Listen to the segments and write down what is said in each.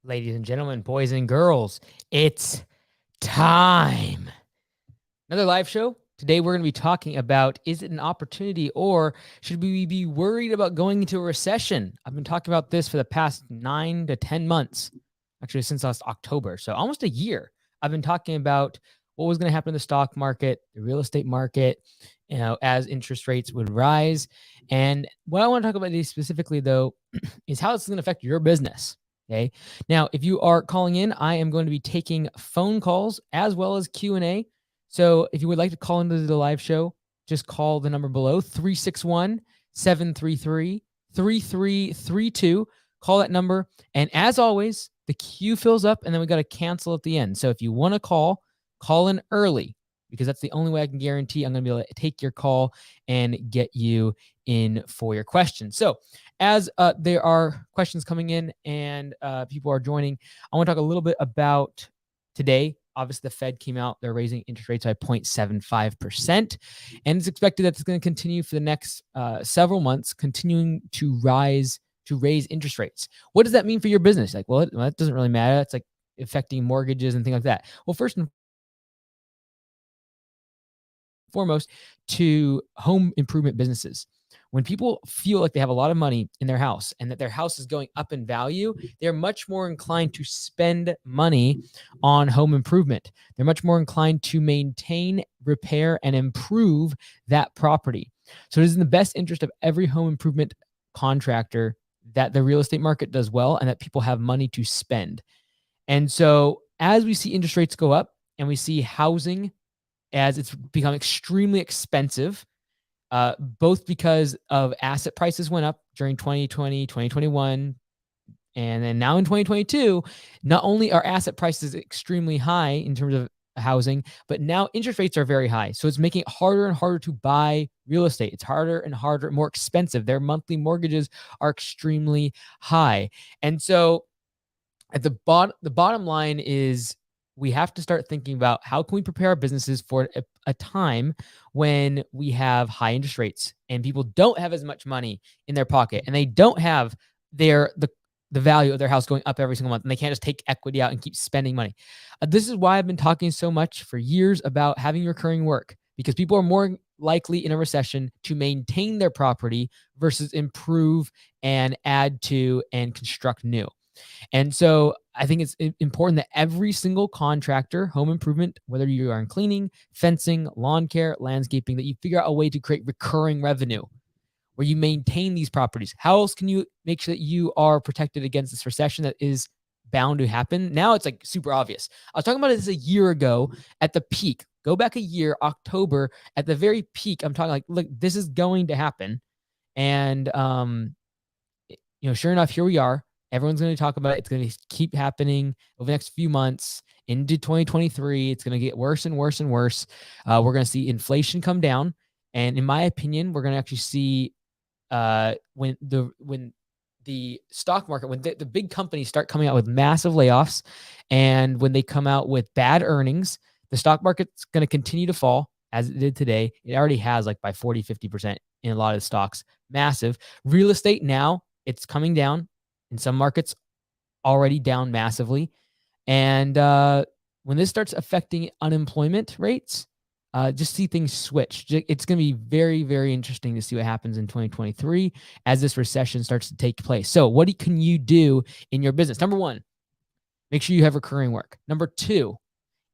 Ladies and gentlemen, boys and girls, it's time. Another live show. Today we're going to be talking about, is it an opportunity or should we be worried about going into a recession? I've been talking about this for the past 9 to 10 months, actually since last October. So almost a year. I've been talking about what was going to happen in the stock market, the real estate market, as interest rates would rise. And what I want to talk about specifically though, is how it's going to affect your business. Okay. Now, if you are calling in, I am going to be taking phone calls as well as Q&A. So if you would like to call into the live show, just call the number below, 361-733-3332. Call that number. And as always, the queue fills up and then we got to cancel at the end. So if you want to call in early, because that's the only way I can guarantee I'm going to be able to take your call and get you in for your questions. So as there are questions coming in and people are joining, I want to talk a little bit about today. Obviously, the Fed came out. They're raising interest rates by 0.75%. And it's expected that it's going to continue for the next several months, continuing to raise interest rates. What does that mean for your business? Like, well, that doesn't really matter. It's like affecting mortgages and things like that. Well, first and foremost, to home improvement businesses. When people feel like they have a lot of money in their house and that their house is going up in value, they're much more inclined to spend money on home improvement. They're much more inclined to maintain, repair, and improve that property. So it is in the best interest of every home improvement contractor that the real estate market does well and that people have money to spend. And so as we see interest rates go up and we see housing as it's become extremely expensive, both because of asset prices went up during 2020, 2021, and then now in 2022, not only are asset prices extremely high in terms of housing, but now interest rates are very high. So it's making it harder and harder to buy real estate. It's harder and harder, more expensive. Their monthly mortgages are extremely high. And so at the bottom line is we have to start thinking about how can we prepare our businesses for a time when we have high interest rates and people don't have as much money in their pocket and they don't have the value of their house going up every single month and they can't just take equity out and keep spending money. This is why I've been talking so much for years about having recurring work, because people are more likely in a recession to maintain their property versus improve and add to and construct new. And so I think it's important that every single contractor, home improvement, whether you are in cleaning, fencing, lawn care, landscaping, that you figure out a way to create recurring revenue where you maintain these properties. How else can you make sure that you are protected against this recession that is bound to happen? Now it's like super obvious. I was talking about this a year ago at the peak. Go back a year, October, at the very peak. I'm talking like, look, this is going to happen. And, sure enough, here we are. Everyone's going to talk about it. It's going to keep happening over the next few months into 2023. It's going to get worse and worse and worse. We're going to see inflation come down. And in my opinion, we're going to actually see when the stock market, when the big companies start coming out with massive layoffs and when they come out with bad earnings, the stock market's going to continue to fall as it did today. It already has like by 40, 50% in a lot of the stocks. Massive. Real estate now, it's coming down. In some markets, already down massively. And when this starts affecting unemployment rates, just see things switch. It's going to be very, very interesting to see what happens in 2023 as this recession starts to take place. So what can you do in your business? Number one, make sure you have recurring work. Number two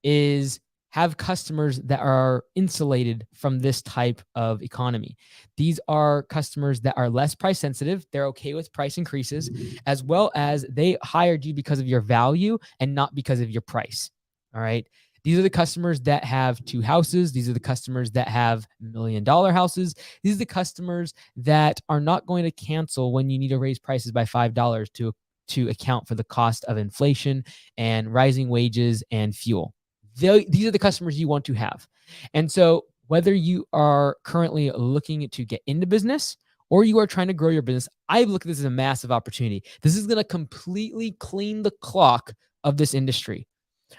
is have customers that are insulated from this type of economy. These are customers that are less price sensitive. They're okay with price increases, as well as they hired you because of your value and not because of your price. All right. These are the customers that have 2 houses. These are the customers that have $1 million houses. These are the customers that are not going to cancel when you need to raise prices by $5 to account for the cost of inflation and rising wages and fuel. These are the customers you want to have. And so whether you are currently looking to get into business or you are trying to grow your business, I look at this as a massive opportunity. This is going to completely clean the clock of this industry.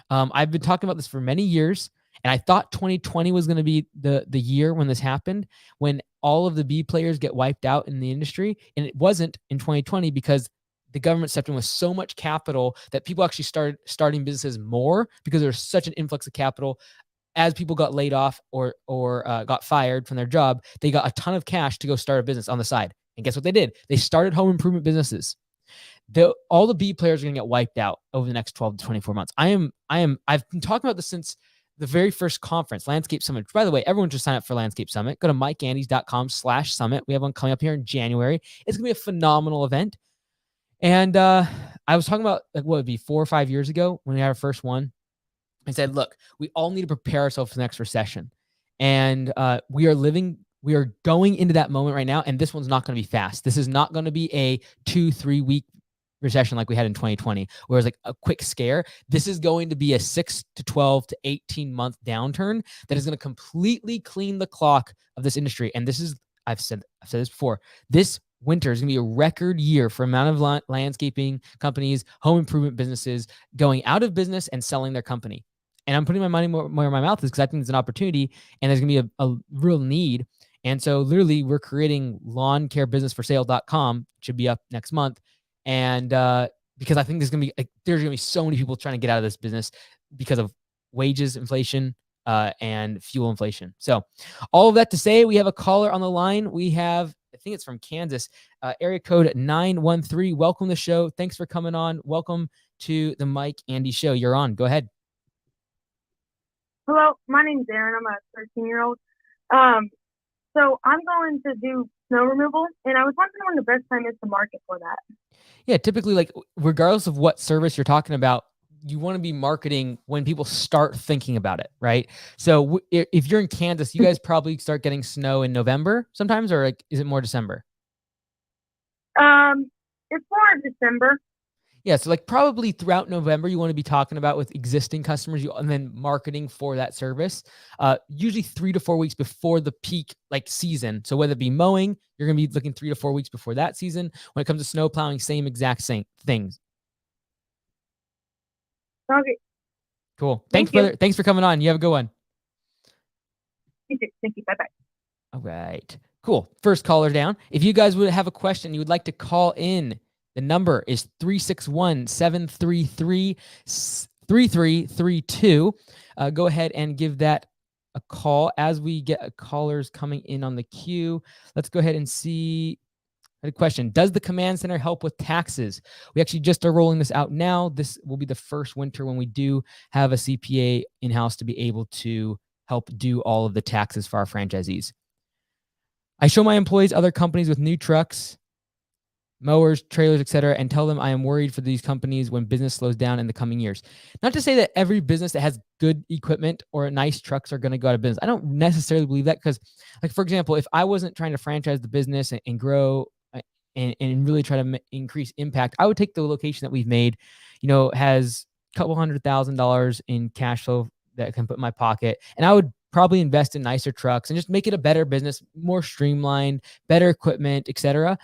I've been talking about this for many years, and I thought 2020 was going to be the year when this happened, when all of the B players get wiped out in the industry. And it wasn't in 2020 because the government stepped in with so much capital that people actually started starting businesses more because there's such an influx of capital. As people got laid off or got fired from their job, they got a ton of cash to go start a business on the side. And guess what they did? They started home improvement businesses. All the B players are going to get wiped out over the next 12 to 24 months. I've been talking about this since the very first conference, Landscape Summit. By the way, everyone should sign up for Landscape Summit. Go to mikeandys.com/summit. We have one coming up here in January. It's going to be a phenomenal event. And I was talking about, like, what would be 4 or 5 years ago when we had our first one. I said, look, we all need to prepare ourselves for the next recession. And we are going into that moment right now. And this one's not going to be fast. This is not going to be a 2-3 week recession like we had in 2020, where it was like a quick scare. This is going to be a 6 to 12 to 18 month downturn that is going to completely clean the clock of this industry. And this is, I've said this before, this winter is going to be a record year for amount of landscaping companies, home improvement businesses going out of business and selling their company. And I'm putting my money more where my mouth is because I think it's an opportunity and there's going to be a real need. And so literally we're creating lawncarebusinessforsale.com. It should be up next month. And because I think there's going to be so many people trying to get out of this business because of wages inflation and fuel inflation. So all of that to say, we have a caller on the line. We have, I think it's from Kansas, area code 913. Welcome to the show. Thanks for coming on. Welcome to the Mike Andy Show. You're on. Go ahead. Hello, my name's Aaron. I'm a 13-year-old. So I'm going to do snow removal, and I was wondering when the best time is to market for that. Yeah, typically, like, regardless of what service you're talking about, you want to be marketing when people start thinking about it, right? So if you're in Kansas, you guys probably start getting snow in November sometimes, or like, is it more December? It's more December. Yeah, so like probably throughout November, you want to be talking about with existing customers and then marketing for that service. Usually 3 to 4 weeks before the peak like season. So whether it be mowing, you're going to be looking 3 to 4 weeks before that season. When it comes to snow plowing, same things. Okay. Cool. Thanks, brother. Thanks for coming on. You have a good one. You too. Thank you. Bye-bye. All right. Cool. First caller down. If you guys would have a question you would like to call in, the number is 361-733-3332. Go ahead and give that a call. As we get callers coming in on the queue, let's go ahead and see a question. Does the command center help with taxes? We actually just are rolling this out now. This will be the first winter when we do have a CPA in-house to be able to help do all of the taxes for our franchisees. I show my employees other companies with new trucks, mowers, trailers, etc., and tell them I am worried for these companies when business slows down in the coming years. Not to say that every business that has good equipment or nice trucks are going to go out of business. I don't necessarily believe that because, like, for example, if I wasn't trying to franchise the business and grow and really try to increase impact, I would take the location that we've made, has a couple $100,000 in cash flow that I can put in my pocket, and I would probably invest in nicer trucks and just make it a better business, more streamlined, better equipment, etc.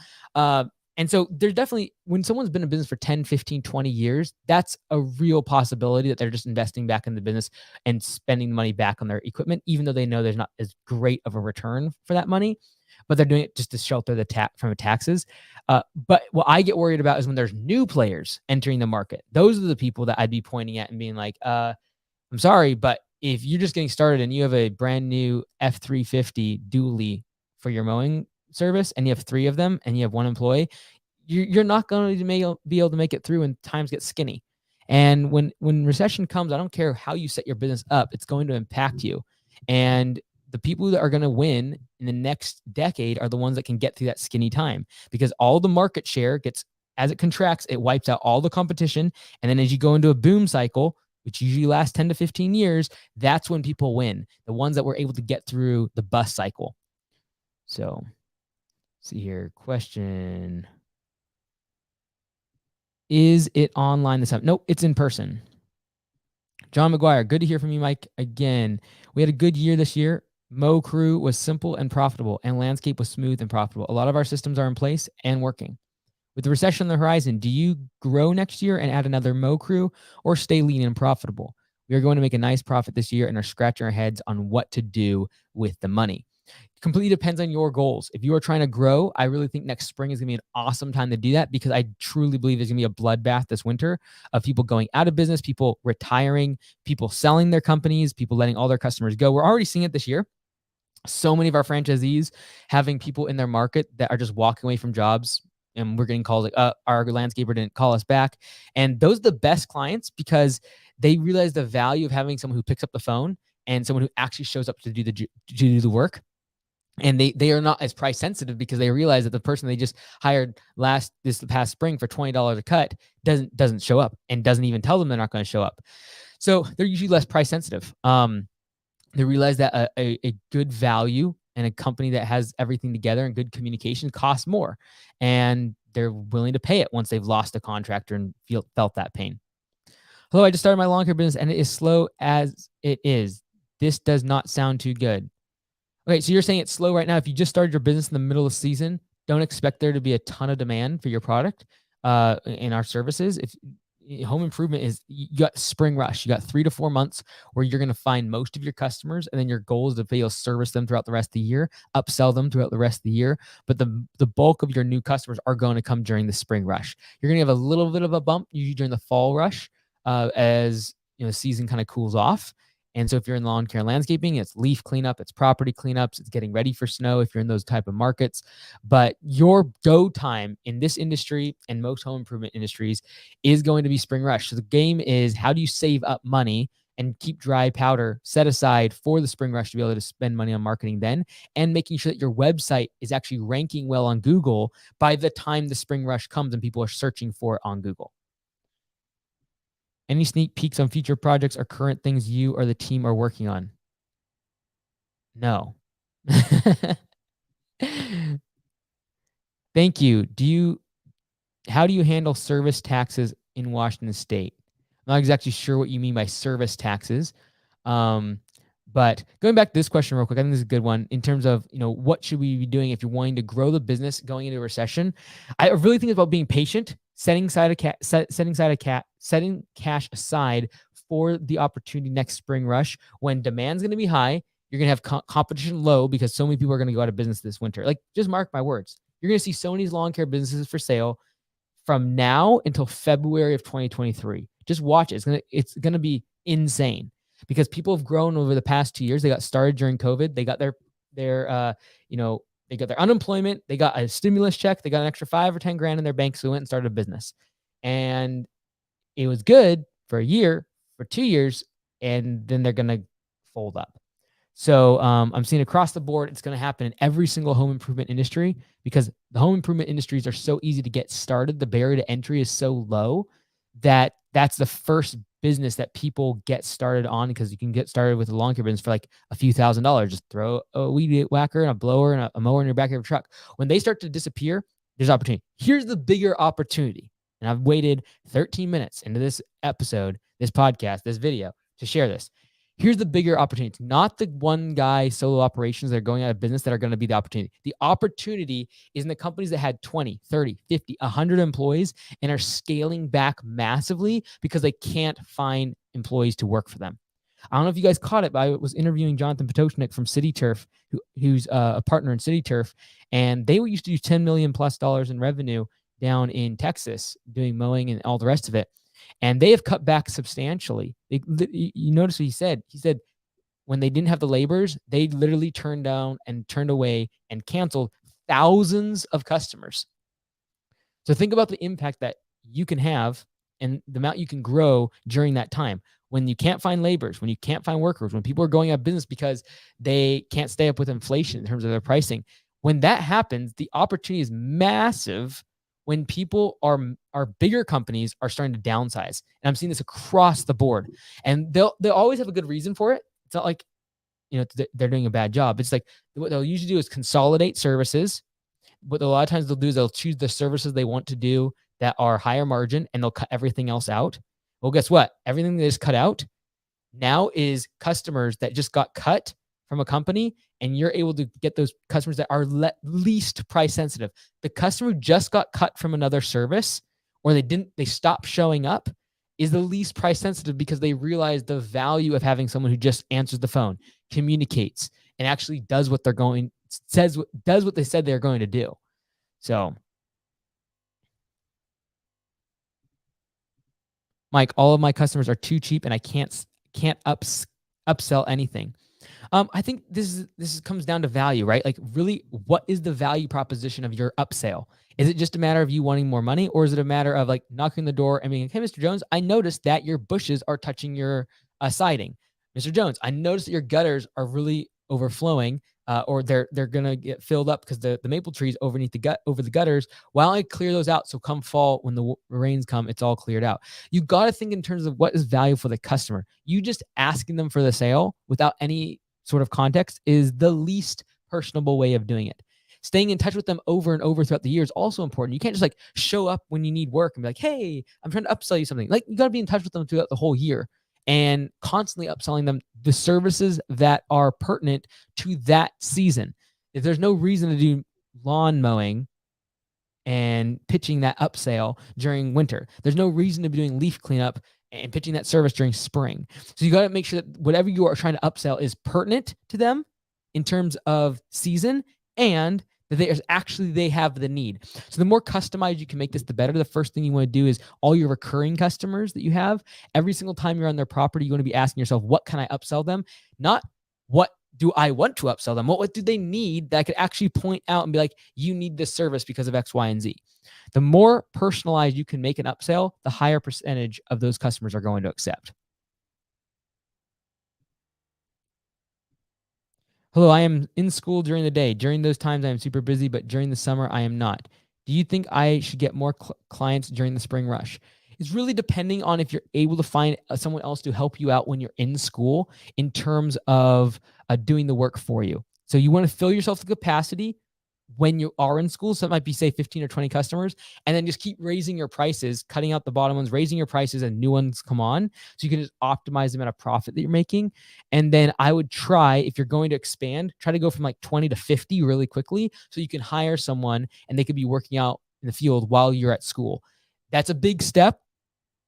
And so there's definitely, when someone's been in business for 10, 15, 20 years, that's a real possibility that they're just investing back in the business and spending the money back on their equipment, even though they know there's not as great of a return for that money, but they're doing it just to shelter the from taxes. But what I get worried about is when there's new players entering the market. Those are the people that I'd be pointing at and being like, I'm sorry, but if you're just getting started and you have a brand new F350 dually for your mowing service and you have 3 of them and you have 1 employee, you're not going to be able to make it through when times get skinny. And when recession comes, I don't care how you set your business up, it's going to impact you. And the people that are going to win in the next decade are the ones that can get through that skinny time, because all the market share gets, as it contracts, it wipes out all the competition. And then as you go into a boom cycle, which usually lasts 10 to 15 years, that's when people win, the ones that were able to get through the bust cycle. So see here. Question. Is it online this time? Nope, it's in person. John McGuire, good to hear from you, Mike. Again, we had a good year this year. Mow Crew was simple and profitable, and Landscape was smooth and profitable. A lot of our systems are in place and working. With the recession on the horizon, do you grow next year and add another Mow Crew, or stay lean and profitable? We are going to make a nice profit this year and are scratching our heads on what to do with the money. completely depends on your goals. If you are trying to grow, I really think next spring is going to be an awesome time to do that, because I truly believe there's going to be a bloodbath this winter of people going out of business, people retiring, people selling their companies, people letting all their customers go. We're already seeing it this year. So many of our franchisees having people in their market that are just walking away from jobs, and we're getting calls like, our landscaper didn't call us back. And those are the best clients, because they realize the value of having someone who picks up the phone and someone who actually shows up to do the work. And they are not as price sensitive, because they realize that the person they just hired this past spring for $20 a cut doesn't show up, and doesn't even tell them they're not going to show up. So they're usually less price sensitive. They realize that a good value and a company that has everything together and good communication costs more, and they're willing to pay it once they've lost a contractor and felt that pain. Hello, I just started my lawn care business and it is slow as it is. This does not sound too good. Okay, so you're saying it's slow right now. If you just started your business in the middle of the season, don't expect there to be a ton of demand for your product in our services. If home improvement is, you got spring rush, you got 3 to 4 months where you're going to find most of your customers, and then your goal is to be able to service them throughout the rest of the year, upsell them throughout the rest of the year. But the bulk of your new customers are going to come during the spring rush. You're going to have a little bit of a bump usually during the fall rush as the season kind of cools off. And so if you're in lawn care and landscaping, it's leaf cleanup, it's property cleanups, it's getting ready for snow if you're in those type of markets. But your go time in this industry and most home improvement industries is going to be spring rush. So the game is, how do you save up money and keep dry powder set aside for the spring rush to be able to spend money on marketing then, and making sure that your website is actually ranking well on Google by the time the spring rush comes and people are searching for it on Google. Any sneak peeks on future projects or current things you or the team are working on? No. Thank you. How do you handle service taxes in Washington State? I'm not exactly sure what you mean by service taxes. But going back to this question real quick, I think this is a good one in terms of, what should we be doing if you're wanting to grow the business going into a recession? I really think it's about being patient, setting cash aside for the opportunity next spring rush when demand's going to be high. You're going to have competition low because so many people are going to go out of business this winter. Like, just mark my words. You're going to see so many lawn care businesses for sale from now until February of 2023. Just watch it. It's going to be insane, because people have grown over the past 2 years. They got started during COVID. They got their they got their unemployment. They got a stimulus check. They got an extra 5 or 10 grand in their bank. So they went and started a business, and it was good for a year, for 2 years, and then they're going to fold up. So I'm seeing across the board, it's going to happen in every single home improvement industry, because the home improvement industries are so easy to get started. The barrier to entry is so low that that's the first business that people get started on, because you can get started with a lawn care business for like a few $1,000s. Just throw a weed whacker and a blower and a mower in your back of your truck. When they start to disappear, there's opportunity. Here's the bigger opportunity. And I've waited 13 minutes into this episode, this podcast, this video to share this. Here's the bigger opportunity. It's not the one guy solo operations that are going out of business that are going to be the opportunity. The opportunity is in the companies that had 20, 30, 50, 100 employees and are scaling back massively because they can't find employees to work for them. I don't know if you guys caught it, but I was interviewing Jonathan Potocznik from City Turf, who's a partner in City Turf, and they used to do $10 million plus in revenue down in Texas doing mowing and all the rest of it. And they have cut back substantially. You notice what he said? He said when they didn't have the laborers, they literally turned down and turned away and canceled thousands of customers. So think about the impact that you can have and the amount you can grow during that time. When you can't find laborers, when you can't find workers, when people are going out of business because they can't stay up with inflation in terms of their pricing. When that happens, the opportunity is massive. When people are bigger companies are starting to downsize, and I'm seeing this across the board, and they'll always have a good reason for it. It's not like they're doing a bad job. It's like what they'll usually do is consolidate services. What a lot of times they'll do is they'll choose the services they want to do that are higher margin, and they'll cut everything else out. Well, guess what? Everything they just cut out now is customers that just got cut from a company, and you're able to get those customers that are least price sensitive. The customer who just got cut from another service, or they stopped showing up, is the least price sensitive because they realize the value of having someone who just answers the phone, communicates, and actually does what they're going does what they said they're going to do. So, Mike, all of my customers are too cheap, and I can't upsell anything. I think this comes down to value, right? Like, really, what is the value proposition of your upsell? Is it just a matter of you wanting more money, or is it a matter of like knocking the door and being like, "Hey, Mr. Jones, I noticed that your bushes are touching your siding. Mr. Jones, I noticed that your gutters are really overflowing, or they're gonna get filled up because the maple trees over the gutters. Why don't I clear those out so come fall when the rains come, it's all cleared out." You got to think in terms of what is value for the customer. You just asking them for the sale without any sort of context is the least personable way of doing it. Staying in touch with them over and over throughout the year is also important. You can't just like show up when you need work and be like, "Hey, I'm trying to upsell you something." Like, you got to be in touch with them throughout the whole year and constantly upselling them the services that are pertinent to that season. If there's no reason to do lawn mowing and pitching that upsell during winter, there's no reason to be doing leaf cleanup and pitching that service during spring. So you got to make sure that whatever you are trying to upsell is pertinent to them in terms of season, and that they have the need. So the more customized you can make this, the better. The first thing you want to do is all your recurring customers that you have, every single time you're on their property, you want to be asking yourself, what can I upsell them? Not what do I want to upsell them? What do they need that I could actually point out and be like, you need this service because of X, Y, and Z. The more personalized you can make an upsell, the higher percentage of those customers are going to accept. Hello, I am in school during the day. During those times, I am super busy, but during the summer, I am not. Do you think I should get more clients during the spring rush? It's really depending on if you're able to find someone else to help you out when you're in school in terms of doing the work for you. So you want to fill yourself to capacity when you are in school. So it might be, say, 15 or 20 customers, and then just keep raising your prices, cutting out the bottom ones, raising your prices, and new ones come on. So you can just optimize the amount of profit that you're making. And then I would try, if you're going to expand, try to go from like 20 to 50 really quickly so you can hire someone and they could be working out in the field while you're at school. That's a big step,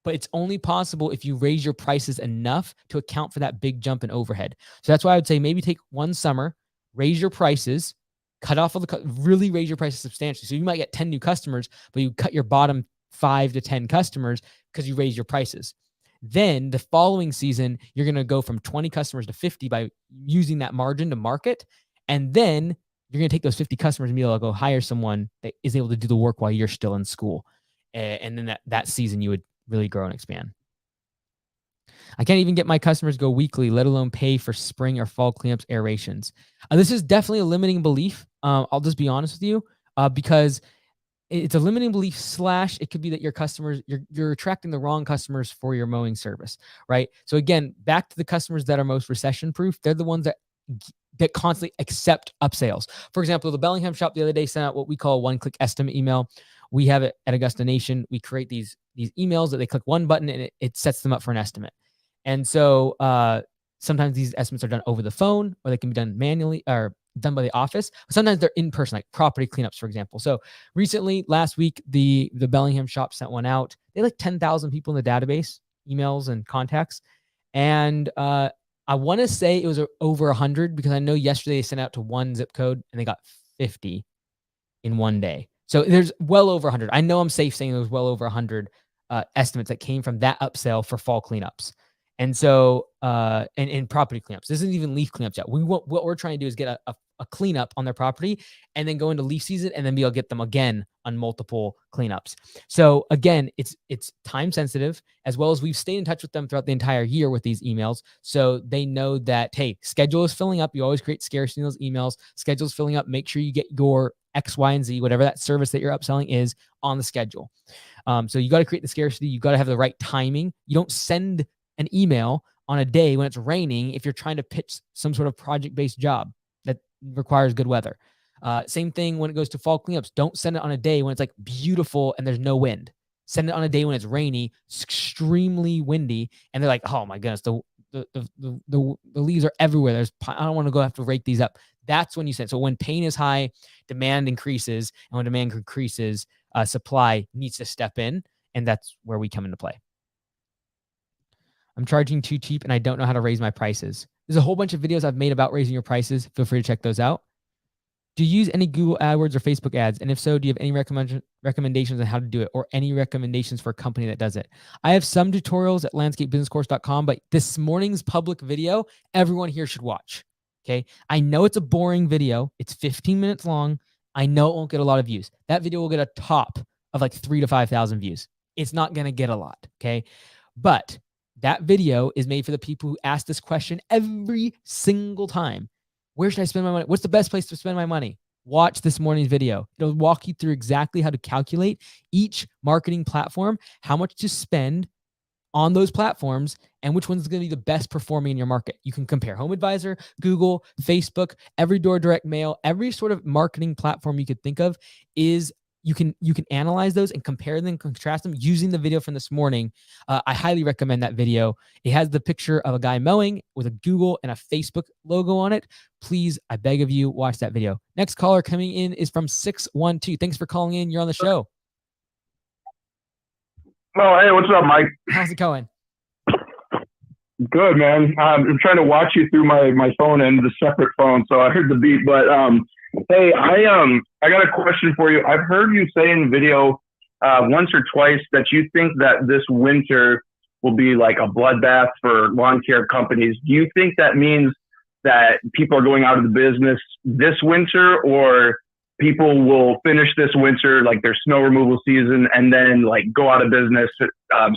but it's only possible if you raise your prices enough to account for that big jump in overhead. So that's why I would say maybe take one summer, raise your prices, cut off all really raise your prices substantially. So you might get 10 new customers, but you cut your bottom 5 to 10 customers because you raise your prices. Then the following season, you're going to go from 20 customers to 50 by using that margin to market. And then you're going to take those 50 customers and be able to go hire someone that is able to do the work while you're still in school. And then that season, you would really grow and expand. I can't even get my customers to go weekly, let alone pay for spring or fall cleanups, aerations. This is definitely a limiting belief. I'll just be honest with you, because it's a limiting belief / it could be that your customers, you're attracting the wrong customers for your mowing service, right? So again, back to the customers that are most recession proof, they're the ones that constantly accept upsales. For example, the Bellingham shop the other day sent out what we call a one-click estimate email. We have it at Augusta Nation. We create these emails that they click one button and it sets them up for an estimate. And so sometimes these estimates are done over the phone, or they can be done manually or done by the office. But sometimes they're in person, like property cleanups, for example. So recently, last week, the Bellingham shop sent one out. They had like 10,000 people in the database, emails and contacts. And I want to say it was over 100, because I know yesterday they sent out to one zip code and they got 50 in one day. So there's well over 100. I know I'm safe saying there was well over 100 estimates that came from that upsell for fall cleanups. And so, and property cleanups. This isn't even leaf cleanups yet. What we're trying to do is get a cleanup on their property and then go into leaf season and then be able to get them again on multiple cleanups. So again, it's time sensitive, as well as we've stayed in touch with them throughout the entire year with these emails. So they know that, hey, schedule is filling up. You always create scarcity in those emails. Schedule is filling up. Make sure you get your X, Y, and Z, whatever that service that you're upselling is, on the schedule. So you got to create the scarcity. You got to have the right timing. You don't send an email on a day when it's raining if you're trying to pitch some sort of project-based job that requires good weather. Same thing when it goes to fall cleanups. Don't send it on a day when it's like beautiful and there's no wind. Send it on a day when it's rainy, extremely windy, and they're like, "Oh my goodness, the leaves are everywhere. I don't want to go have to rake these up." That's when you send. So when pain is high, demand increases, and when demand increases, supply needs to step in, and that's where we come into play. I'm charging too cheap and I don't know how to raise my prices. There's a whole bunch of videos I've made about raising your prices. Feel free to check those out. Do you use any Google AdWords or Facebook ads? And if so, do you have any recommendations on how to do it, or any recommendations for a company that does it? I have some tutorials at landscapebusinesscourse.com, but this morning's public video, everyone here should watch. Okay. I know it's a boring video. It's 15 minutes long. I know it won't get a lot of views. That video will get a top of like 3,000 to 5,000 views. It's not going to get a lot. Okay. But that video is made for the people who ask this question every single time. Where should I spend my money? What's the best place to spend my money? Watch this morning's video. It'll walk you through exactly how to calculate each marketing platform, how much to spend on those platforms, and which one's going to be the best performing in your market. You can compare HomeAdvisor, Google, Facebook, every door direct mail, every sort of marketing platform you could think of is you can analyze those and compare them, contrast them using the video from this morning. I highly recommend that video. It has the picture of a guy mowing with a Google and a Facebook logo on it. Please, I beg of you, watch that video. Next caller coming in is from 612. Thanks for calling in. You're on the show. Oh, hey, what's up, Mike? How's it going? Good, man. I'm trying to watch you through my phone and the separate phone, so I heard the beep. But hey, I got a question for you. I've heard you say in the video once or twice that you think that this winter will be like a bloodbath for lawn care companies. Do you think that means that people are going out of the business this winter, or people will finish this winter, like their snow removal season, and then like go out of business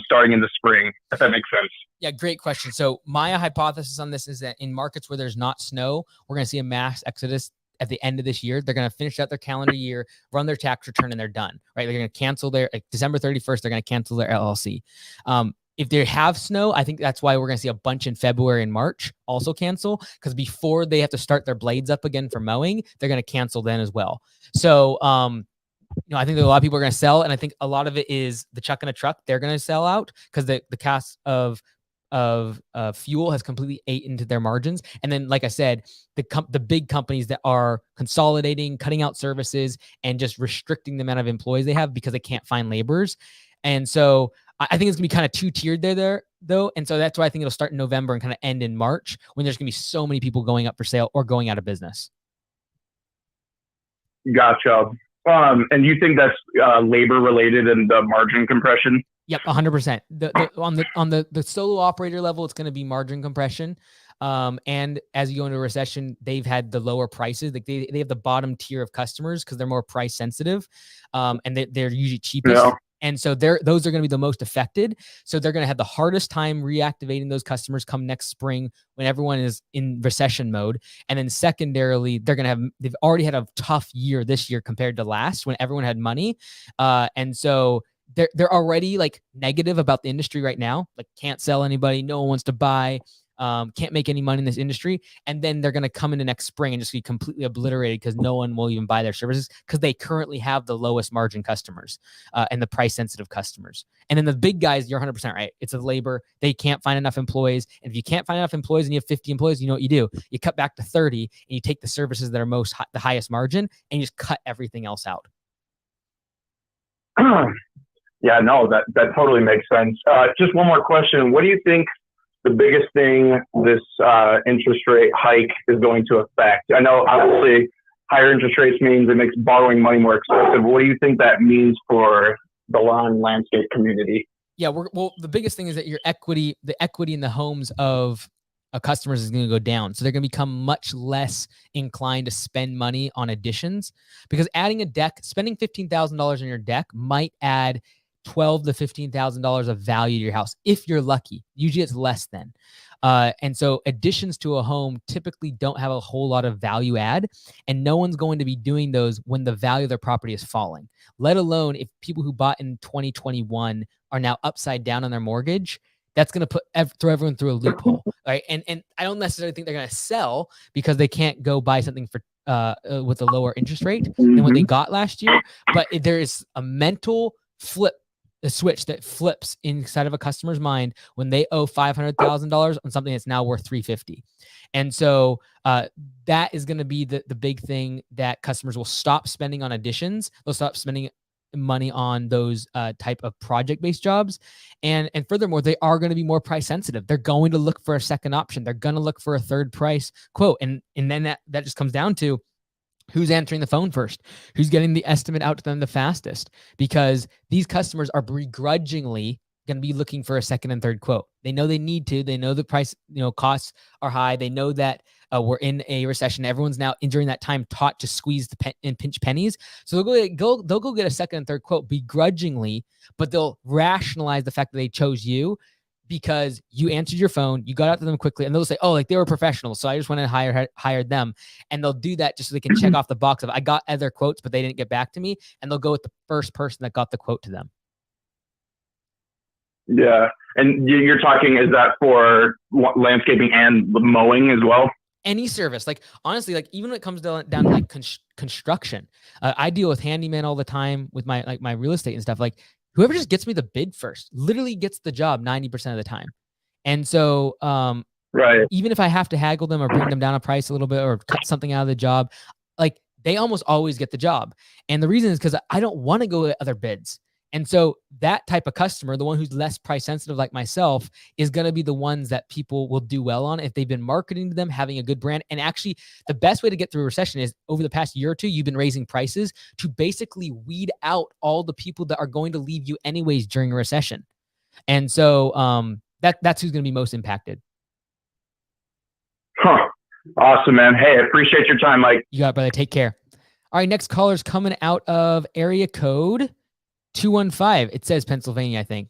starting in the spring, if that makes sense? Yeah, great question. So my hypothesis on this is that in markets where there's not snow, we're going to see a mass exodus at the end of this year. They're going to finish out their calendar year, run their tax return, and they're done, right? They're going to cancel their, like December 31st, they're going to cancel their LLC. If they have snow, I think that's why we're going to see a bunch in February and March also cancel, because before they have to start their blades up again for mowing, they're going to cancel then as well. So, I think that a lot of people are going to sell, and I think a lot of it is the chuck in a truck. They're going to sell out because the cost of fuel has completely ate into their margins. And then, like I said, the big companies that are consolidating, cutting out services, and just restricting the amount of employees they have because they can't find laborers. And so I think it's gonna be kind of two-tiered there though. And so that's why I think it'll start in November and kind of end in March, when there's gonna be so many people going up for sale or going out of business. Gotcha. And you think that's labor related and the margin compression? Yep, 100%. On the solo operator level, it's going to be margin compression. And as you go into a recession, they've had the lower prices. Like they have the bottom tier of customers because they're more price sensitive, and they're usually cheapest. Yeah. And so those are going to be the most affected. So they're going to have the hardest time reactivating those customers come next spring when everyone is in recession mode. And then secondarily, they've already had a tough year this year compared to last when everyone had money. And so they're already like negative about the industry right now, like can't sell anybody, no one wants to buy, can't make any money in this industry. And then they're going to come into next spring and just be completely obliterated because no one will even buy their services because they currently have the lowest margin customers and the price sensitive customers. And then the big guys, you're 100% right. It's a labor. They can't find enough employees. And if you can't find enough employees and you have 50 employees, you know what you do? You cut back to 30 and you take the services that are the highest margin, and you just cut everything else out. Yeah, no, that totally makes sense. Just one more question. What do you think the biggest thing this interest rate hike is going to affect? I know obviously higher interest rates means it makes borrowing money more expensive. What do you think that means for the lawn landscape community? Yeah, the biggest thing is that the equity in the homes of customers is going to go down. So they're going to become much less inclined to spend money on additions, because adding a deck, spending $15,000 on your deck might add $12,000 to $15,000 of value to your house if you're lucky. Usually it's less than. And so additions to a home typically don't have a whole lot of value add, and no one's going to be doing those when the value of their property is falling, let alone if people who bought in 2021 are now upside down on their mortgage. That's going to throw everyone through a loophole, right? And I don't necessarily think they're going to sell because they can't go buy something for with a lower interest rate than what they got last year. But there is a mental switch that flips inside of a customer's mind when they owe $500,000 on something that's now worth $350,000. And so that is going to be the big thing, that customers will stop spending on additions. They'll stop spending money on those type of project-based jobs. And furthermore, they are going to be more price sensitive. They're going to look for a second option. They're going to look for a third price quote. And then that just comes down to, Who's answering the phone first? Who's getting the estimate out to them the fastest? Because these customers are begrudgingly going to be looking for a second and third quote. They know they need to. They know the price, costs are high. They know that we're in a recession. Everyone's now during that time taught to squeeze and pinch pennies. So they'll go get a second and third quote begrudgingly, but they'll rationalize the fact that they chose you because you answered your phone, you got out to them quickly, and they'll say, "Oh, like they were professionals, so I just went and hired them." And they'll do that just so they can check off the box of I got other quotes, but they didn't get back to me, and they'll go with the first person that got the quote to them. Yeah, and you're talking, is that for landscaping and mowing as well? Any service, like honestly, like even when it comes down to like construction, I deal with handyman all the time with my real estate and stuff. Like whoever just gets me the bid first literally gets the job 90% of the time. And so right, even if I have to haggle them or bring them down a price a little bit or cut something out of the job, like they almost always get the job. And the reason is because I don't want to go with other bids. And so that type of customer, the one who's less price sensitive like myself, is going to be the ones that people will do well on if they've been marketing to them, having a good brand. And actually, the best way to get through a recession is over the past year or two, you've been raising prices to basically weed out all the people that are going to leave you anyways during a recession. And so that's who's going to be most impacted. Huh. Awesome, man. Hey, I appreciate your time, Mike. You got it, brother. Take care. All right, next caller's coming out of area code 215. It says Pennsylvania, I think.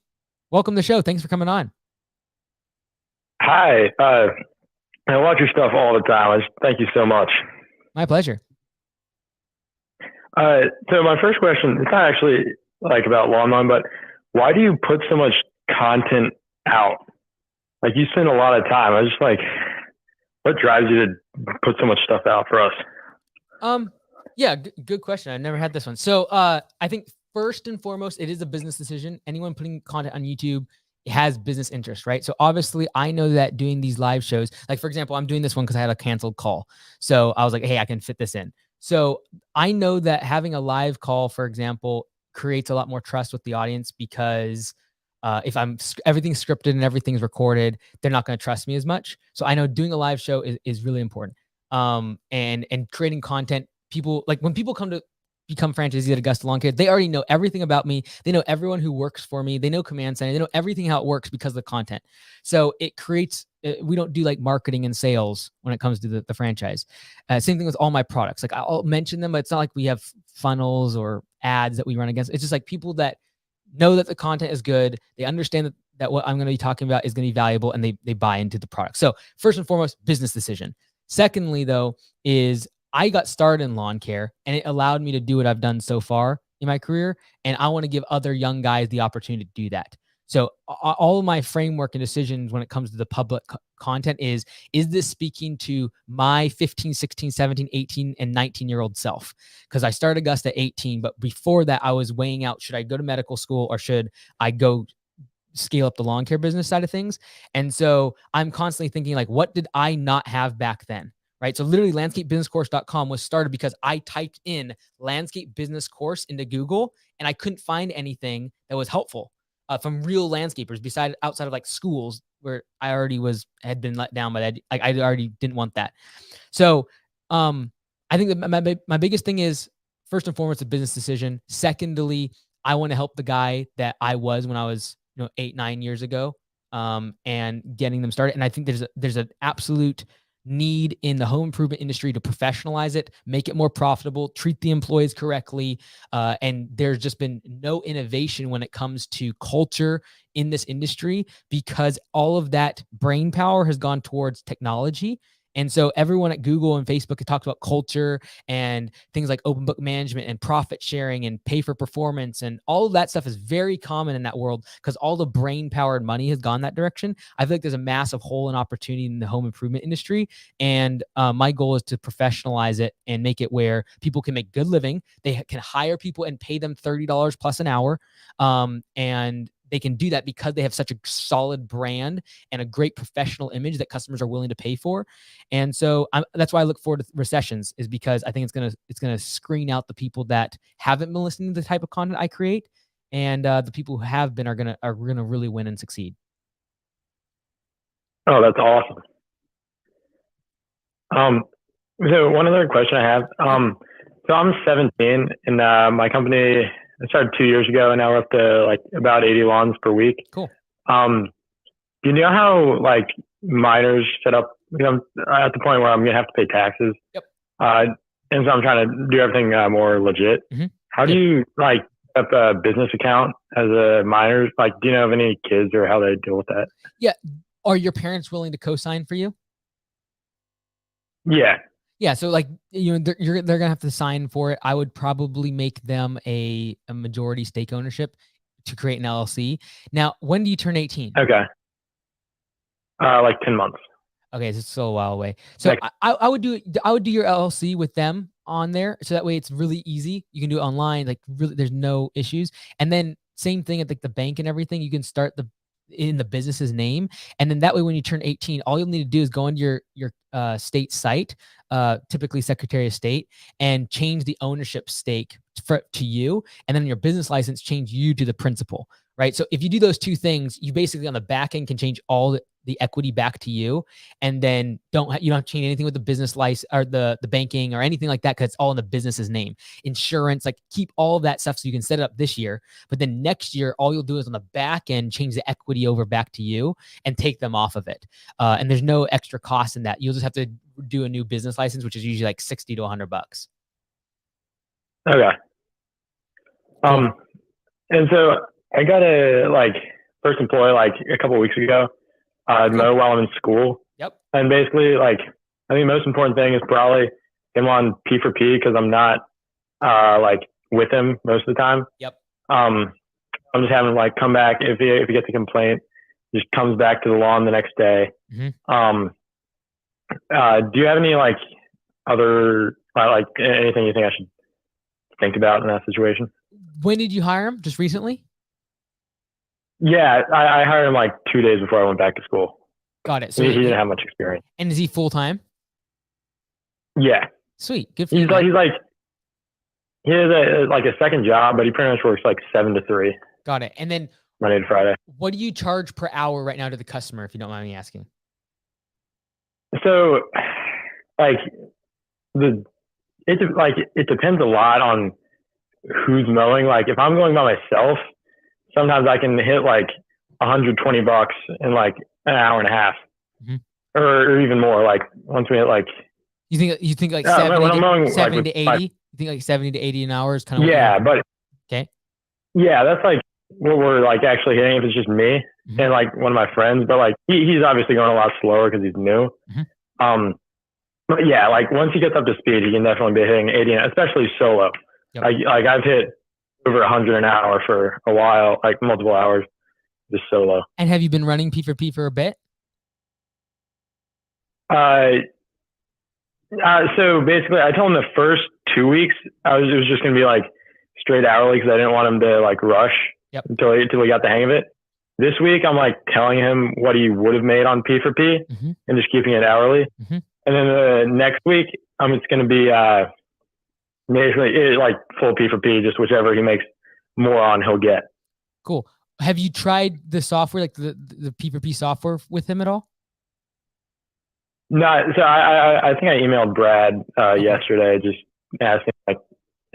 Welcome to the show. Thanks for coming on. Hi. I watch your stuff all the time. Thank you so much. My pleasure. So my first question, it's not actually like about lawn mowing, but why do you put so much content out? Like you spend a lot of time. I was just like, what drives you to put so much stuff out for us? Yeah, good question. I never had this one. So I think first and foremost, it is a business decision. Anyone putting content on YouTube has business interest, right? So obviously I know that doing these live shows, like for example, I'm doing this one because I had a canceled call. So I was like, hey, I can fit this in. So I know that having a live call, for example, creates a lot more trust with the audience because if everything's scripted and everything's recorded, they're not going to trust me as much. So I know doing a live show is really important. And creating content, people like when people come to become franchisees at Augusta Lawn Care, they already know everything about me. They know everyone who works for me. They know Command Center. They know everything how it works because of the content. So it creates, we don't do like marketing and sales when it comes to the franchise. Same thing with all my products. Like I'll mention them, but it's not like we have funnels or ads that we run against. It's just like people that know that the content is good. They understand that what I'm going to be talking about is going to be valuable and they buy into the product. So first and foremost, business decision. Secondly, though, is I got started in lawn care and it allowed me to do what I've done so far in my career. And I want to give other young guys the opportunity to do that. So all of my framework and decisions when it comes to the public content is this speaking to my 15, 16, 17, 18, and 19-year-old self? Because I started Augusta at 18, but before that, I was weighing out, should I go to medical school or should I go scale up the lawn care business side of things? And so I'm constantly thinking like, what did I not have back then? Right. So literally landscapebusinesscourse.com was started because I typed in landscape business course into Google and I couldn't find anything that was helpful from real landscapers outside of like schools where I already had been let down by that. I already didn't want that. So I think that my biggest thing is first and foremost, a business decision. Secondly, I want to help the guy that I was when I was 8-9 years ago and getting them started. And I think there's an absolute need in the home improvement industry to professionalize it, make it more profitable, treat the employees correctly. And there's just been no innovation when it comes to culture in this industry because all of that brain power has gone towards technology. And so everyone at Google and Facebook had talked about culture and things like open book management and profit sharing and pay for performance. And all of that stuff is very common in that world because all the brain power and money has gone that direction. I feel like there's a massive hole in opportunity in the home improvement industry. And my goal is to professionalize it and make it where people can make good living. They can hire people and pay them $30 plus an hour. And they can do that because they have such a solid brand and a great professional image that customers are willing to pay for. And so that's why I look forward to recessions, is because I think it's gonna screen out the people that haven't been listening to the type of content I create, and the people who have been are gonna really win and succeed. Oh, that's awesome. So one other question I have. So I'm 17, and my company I started 2 years ago, and now we're up to like about 80 lawns per week. Cool. Do you know how like minors set up? Because I'm at the point where I'm gonna have to pay taxes. Yep. And so I'm trying to do everything more legit. Mm-hmm. How do you like set up a business account as a minor? Like, do you know of any kids or how they deal with that? Yeah. Are your parents willing to co-sign for you? Yeah. Yeah, so like they're gonna have to sign for it. I would probably make them a majority stake ownership to create an LLC. Now, when do you turn 18? Okay. Like 10 months. Okay, so it's still a while away. So I would do your LLC with them on there, so that way it's really easy. You can do it online, like really, there's no issues. And then same thing at like the bank and everything. You can start in the business's name, and then that way when you turn 18, all you'll need to do is go into your state site, typically Secretary of State, and change the ownership stake to you, and then your business license change you to the principal. Right. So if you do those two things, you basically on the back end can change all the equity back to you, and then you don't have to change anything with the business license or the banking or anything like that, because it's all in the business's name. Insurance, like keep all of that stuff so you can set it up this year. But then next year, all you'll do is on the back end change the equity over back to you and take them off of it. And there's no extra cost in that. You'll just have to do a new business license, which is usually like $60 to $100. Okay. And so I got a like first employee like a couple of weeks ago. Mow while I'm in school. Yep. And basically, like, I think the most important thing is probably him on P4P, because I'm not like with him most of the time. Yep. I'm just having like come back if he gets a complaint, just comes back to the lawn the next day. Mm-hmm. Do you have any like other like anything you think I should think about in that situation? When did you hire him? Just recently? Yeah, I hired him like 2 days before I went back to school. Got it. So he didn't have much experience. And is he full time? Yeah. Sweet. Good for you. He has a second job, but he pretty much works like 7 to 3. Got it. And then Monday to Friday. What do you charge per hour right now to the customer, if you don't mind me asking? So, like it depends a lot on who's mowing. Like if I'm going by myself, sometimes I can hit like $120 in like an hour and a half, mm-hmm. or even more. Like once we hit like, you think like 70 to 80? You think like 70 to 80 an hour is kind of but okay. Yeah, that's like what we're like actually hitting if it's just me mm-hmm. and like one of my friends. But like he's obviously going a lot slower because he's new. Mm-hmm. But yeah, like once he gets up to speed, he can definitely be hitting 80, especially solo. Yep. Like I've hit over 100 an hour for a while, like multiple hours, just solo. And have you been running P4P for a bit? So basically, I told him the first 2 weeks it was just gonna be like straight hourly because I didn't want him to like rush until he got the hang of it. This week, I'm like telling him what he would have made on P4P mm-hmm. and just keeping it hourly. Mm-hmm. And then the next week, it's gonna be basically like full P4P, just whichever he makes more on, he'll get. Cool. Have you tried the software, like the P4P software with him at all? No. So I think I emailed Brad yesterday, just asking like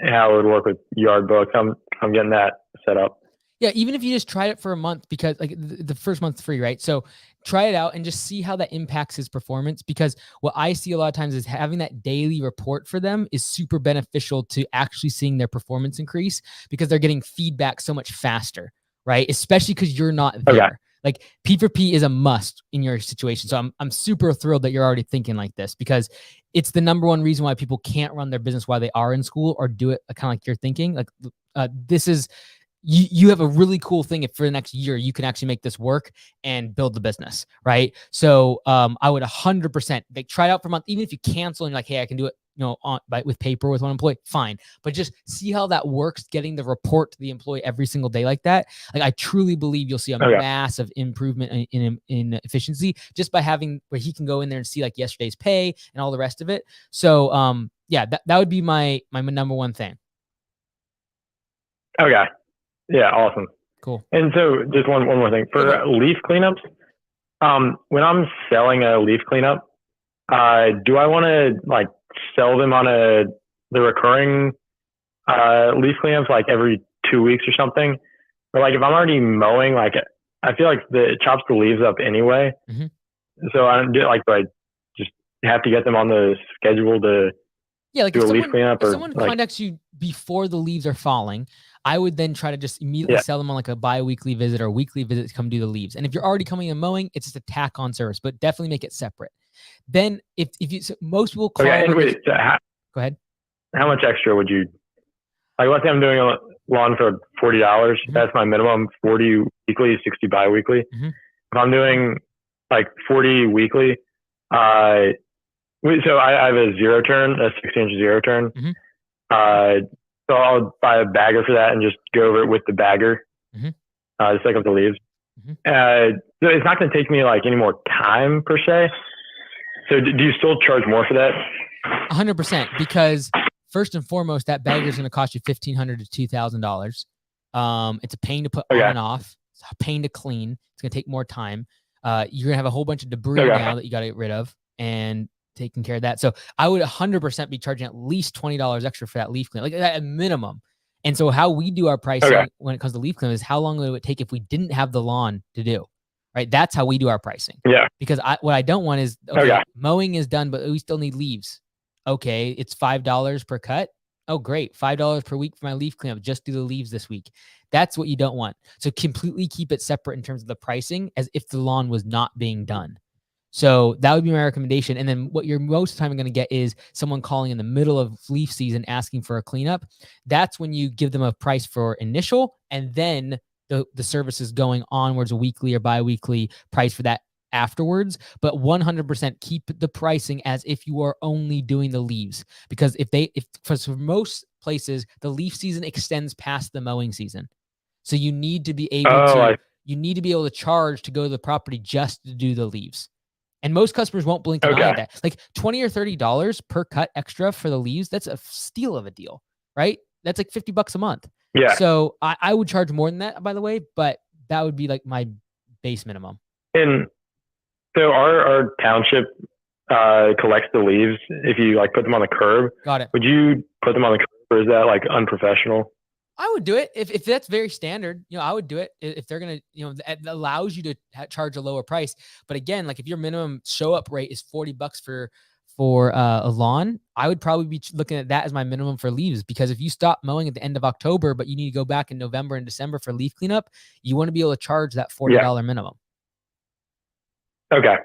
how it would work with Yardbook. I'm getting that set up. Yeah, even if you just try it for a month, because like the first month's free, right? So try it out and just see how that impacts his performance, because what I see a lot of times is having that daily report for them is super beneficial to actually seeing their performance increase, because they're getting feedback so much faster, right? Especially because you're not there. Okay. Like P4P is a must in your situation. So I'm super thrilled that you're already thinking like this, because it's the number one reason why people can't run their business while they are in school or do it kind of like you're thinking. Like this is, you have a really cool thing if for the next year you can actually make this work and build the business, right? So I would 100% like try it out for a month. Even if you cancel and you're like, hey, I can do it, with paper with one employee, fine. But just see how that works, getting the report to the employee every single day like that. Like I truly believe you'll see a massive improvement in efficiency just by having where he can go in there and see like yesterday's pay and all the rest of it. So yeah, that would be my number one thing. Okay. Yeah, awesome. Cool. And so just one more thing. For leaf cleanups, when I'm selling a leaf cleanup, do I want to like sell them on the recurring leaf cleanups like every 2 weeks or something. Or like if I'm already mowing, like I feel like it chops the leaves up anyway. Mm-hmm. So I don't do like, do I just have to get them on the schedule to like do a leaf cleanup? If Or someone like, contacts you before the leaves are falling, I would then try to just immediately sell them on like a bi-weekly visit or weekly visit to come do the leaves. And if you're already coming and mowing, it's just a tack on service, but definitely make it separate. Then if you, so most people call. okay, and wait, so go ahead. How much extra would you, like let's say I'm doing a lawn for $40, Mm-hmm. that's my minimum, 40 weekly, 60 bi-weekly. Mm-hmm. If I'm doing like 40 weekly, so I have a zero turn, a 6-inch zero turn. Mm-hmm. So I'll buy a bagger for that and just go over it with the bagger, Mm-hmm. just take up the leaves. Mm-hmm. So it's not going to take me like any more time per se. So do you still charge more for that? 100%, because first and foremost, that bagger is going to cost you $1,500 to $2,000. It's a pain to put on and off. It's a pain to clean. It's going to take more time. You're going to have a whole bunch of debris now that you got to get rid of and taking care of that. So I would 100% be charging at least $20 extra for that leaf clean, like at a minimum. And so how we do our pricing when it comes to leaf clean is how long would it take if we didn't have the lawn to do, right? That's how we do our pricing. Yeah. Because what I don't want is, mowing is done, but we still need leaves. Okay, it's $5 per cut. Oh, great. $5 per week for my leaf cleanup. Just do the leaves this week. That's what you don't want. So completely keep it separate in terms of the pricing as if the lawn was not being done. So that would be my recommendation. And then what you're most of the time going to get is someone calling in the middle of leaf season asking for a cleanup. That's when you give them a price for initial, and then the service is going onwards, a weekly or bi-weekly price for that afterwards. But 100% keep the pricing as if you are only doing the leaves, because for most places the leaf season extends past the mowing season. So you need to be able to charge to go to the property just to do the leaves. And most customers won't blink an eye at that. Like $20 or $30 per cut extra for the leaves, that's a steal of a deal, right? That's like $50 a month. Yeah. So I would charge more than that, by the way, but that would be like my base minimum. And so our township collects the leaves if you like put them on the curb. Got it. Would you put them on the curb, or is that like unprofessional? I would do it if that's very standard. I would do it if they're gonna. It allows you to charge a lower price. But again, like if your minimum show up rate is $40 for a lawn, I would probably be looking at that as my minimum for leaves. Because if you stop mowing at the end of October, but you need to go back in November and December for leaf cleanup, you want to be able to charge that $40 minimum. Okay.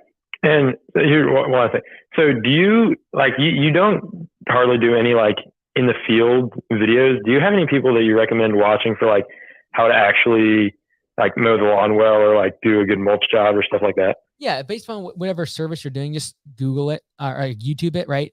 And here's one thing. So do you like you don't hardly do any like in the field videos? Do you have any people that you recommend watching for like how to actually like mow the lawn well, or like do a good mulch job or stuff like that? Yeah, based on whatever service you're doing, just Google it or YouTube it, right?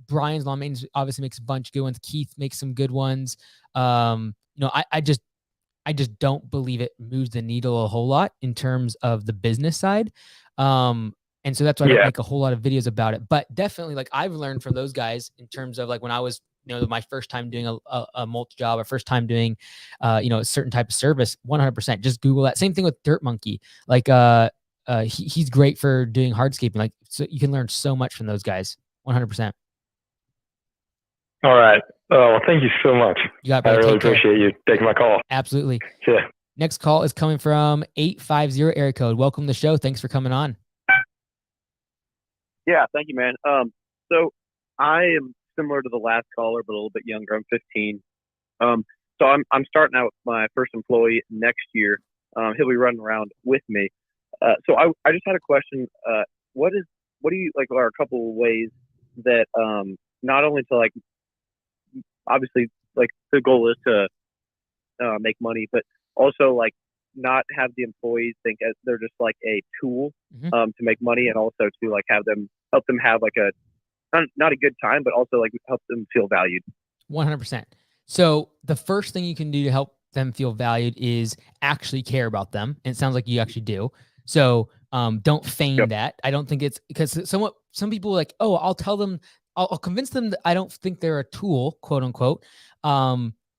Brian's Lawn Maintenance obviously makes a bunch of good ones. Keith makes some good ones. I just don't believe it moves the needle a whole lot in terms of the business side. And so that's why I don't make a whole lot of videos about it. But definitely, like I've learned from those guys in terms of like when I was, my first time doing a mulch job, or first time doing, a certain type of service, 100%. Just Google that. Same thing with Dirt Monkey. Like he's great for doing hardscaping. Like, so you can learn so much from those guys. 100%. All right. Oh, well, thank you so much. You got it, I brother. really appreciate you taking my call. Absolutely. Yeah. Next call is coming from 850 area code. Welcome to the show. Thanks for coming on. Yeah, thank you, man. So I am similar to the last caller, but a little bit younger. I'm 15. So I'm starting out with my first employee next year. He'll be running around with me. So I just had a question. What do you like are a couple of ways that not only to like obviously like the goal is to make money, but also like not have the employees think as they're just like a tool to make money, and also to like help them have like a not a good time, but also like help them feel valued. 100%. So the first thing you can do to help them feel valued is actually care about them. And it sounds like you actually do. So don't feign that. I don't think it's because some people are like, oh, I'll tell them, I'll convince them that I don't think they're a tool, quote unquote,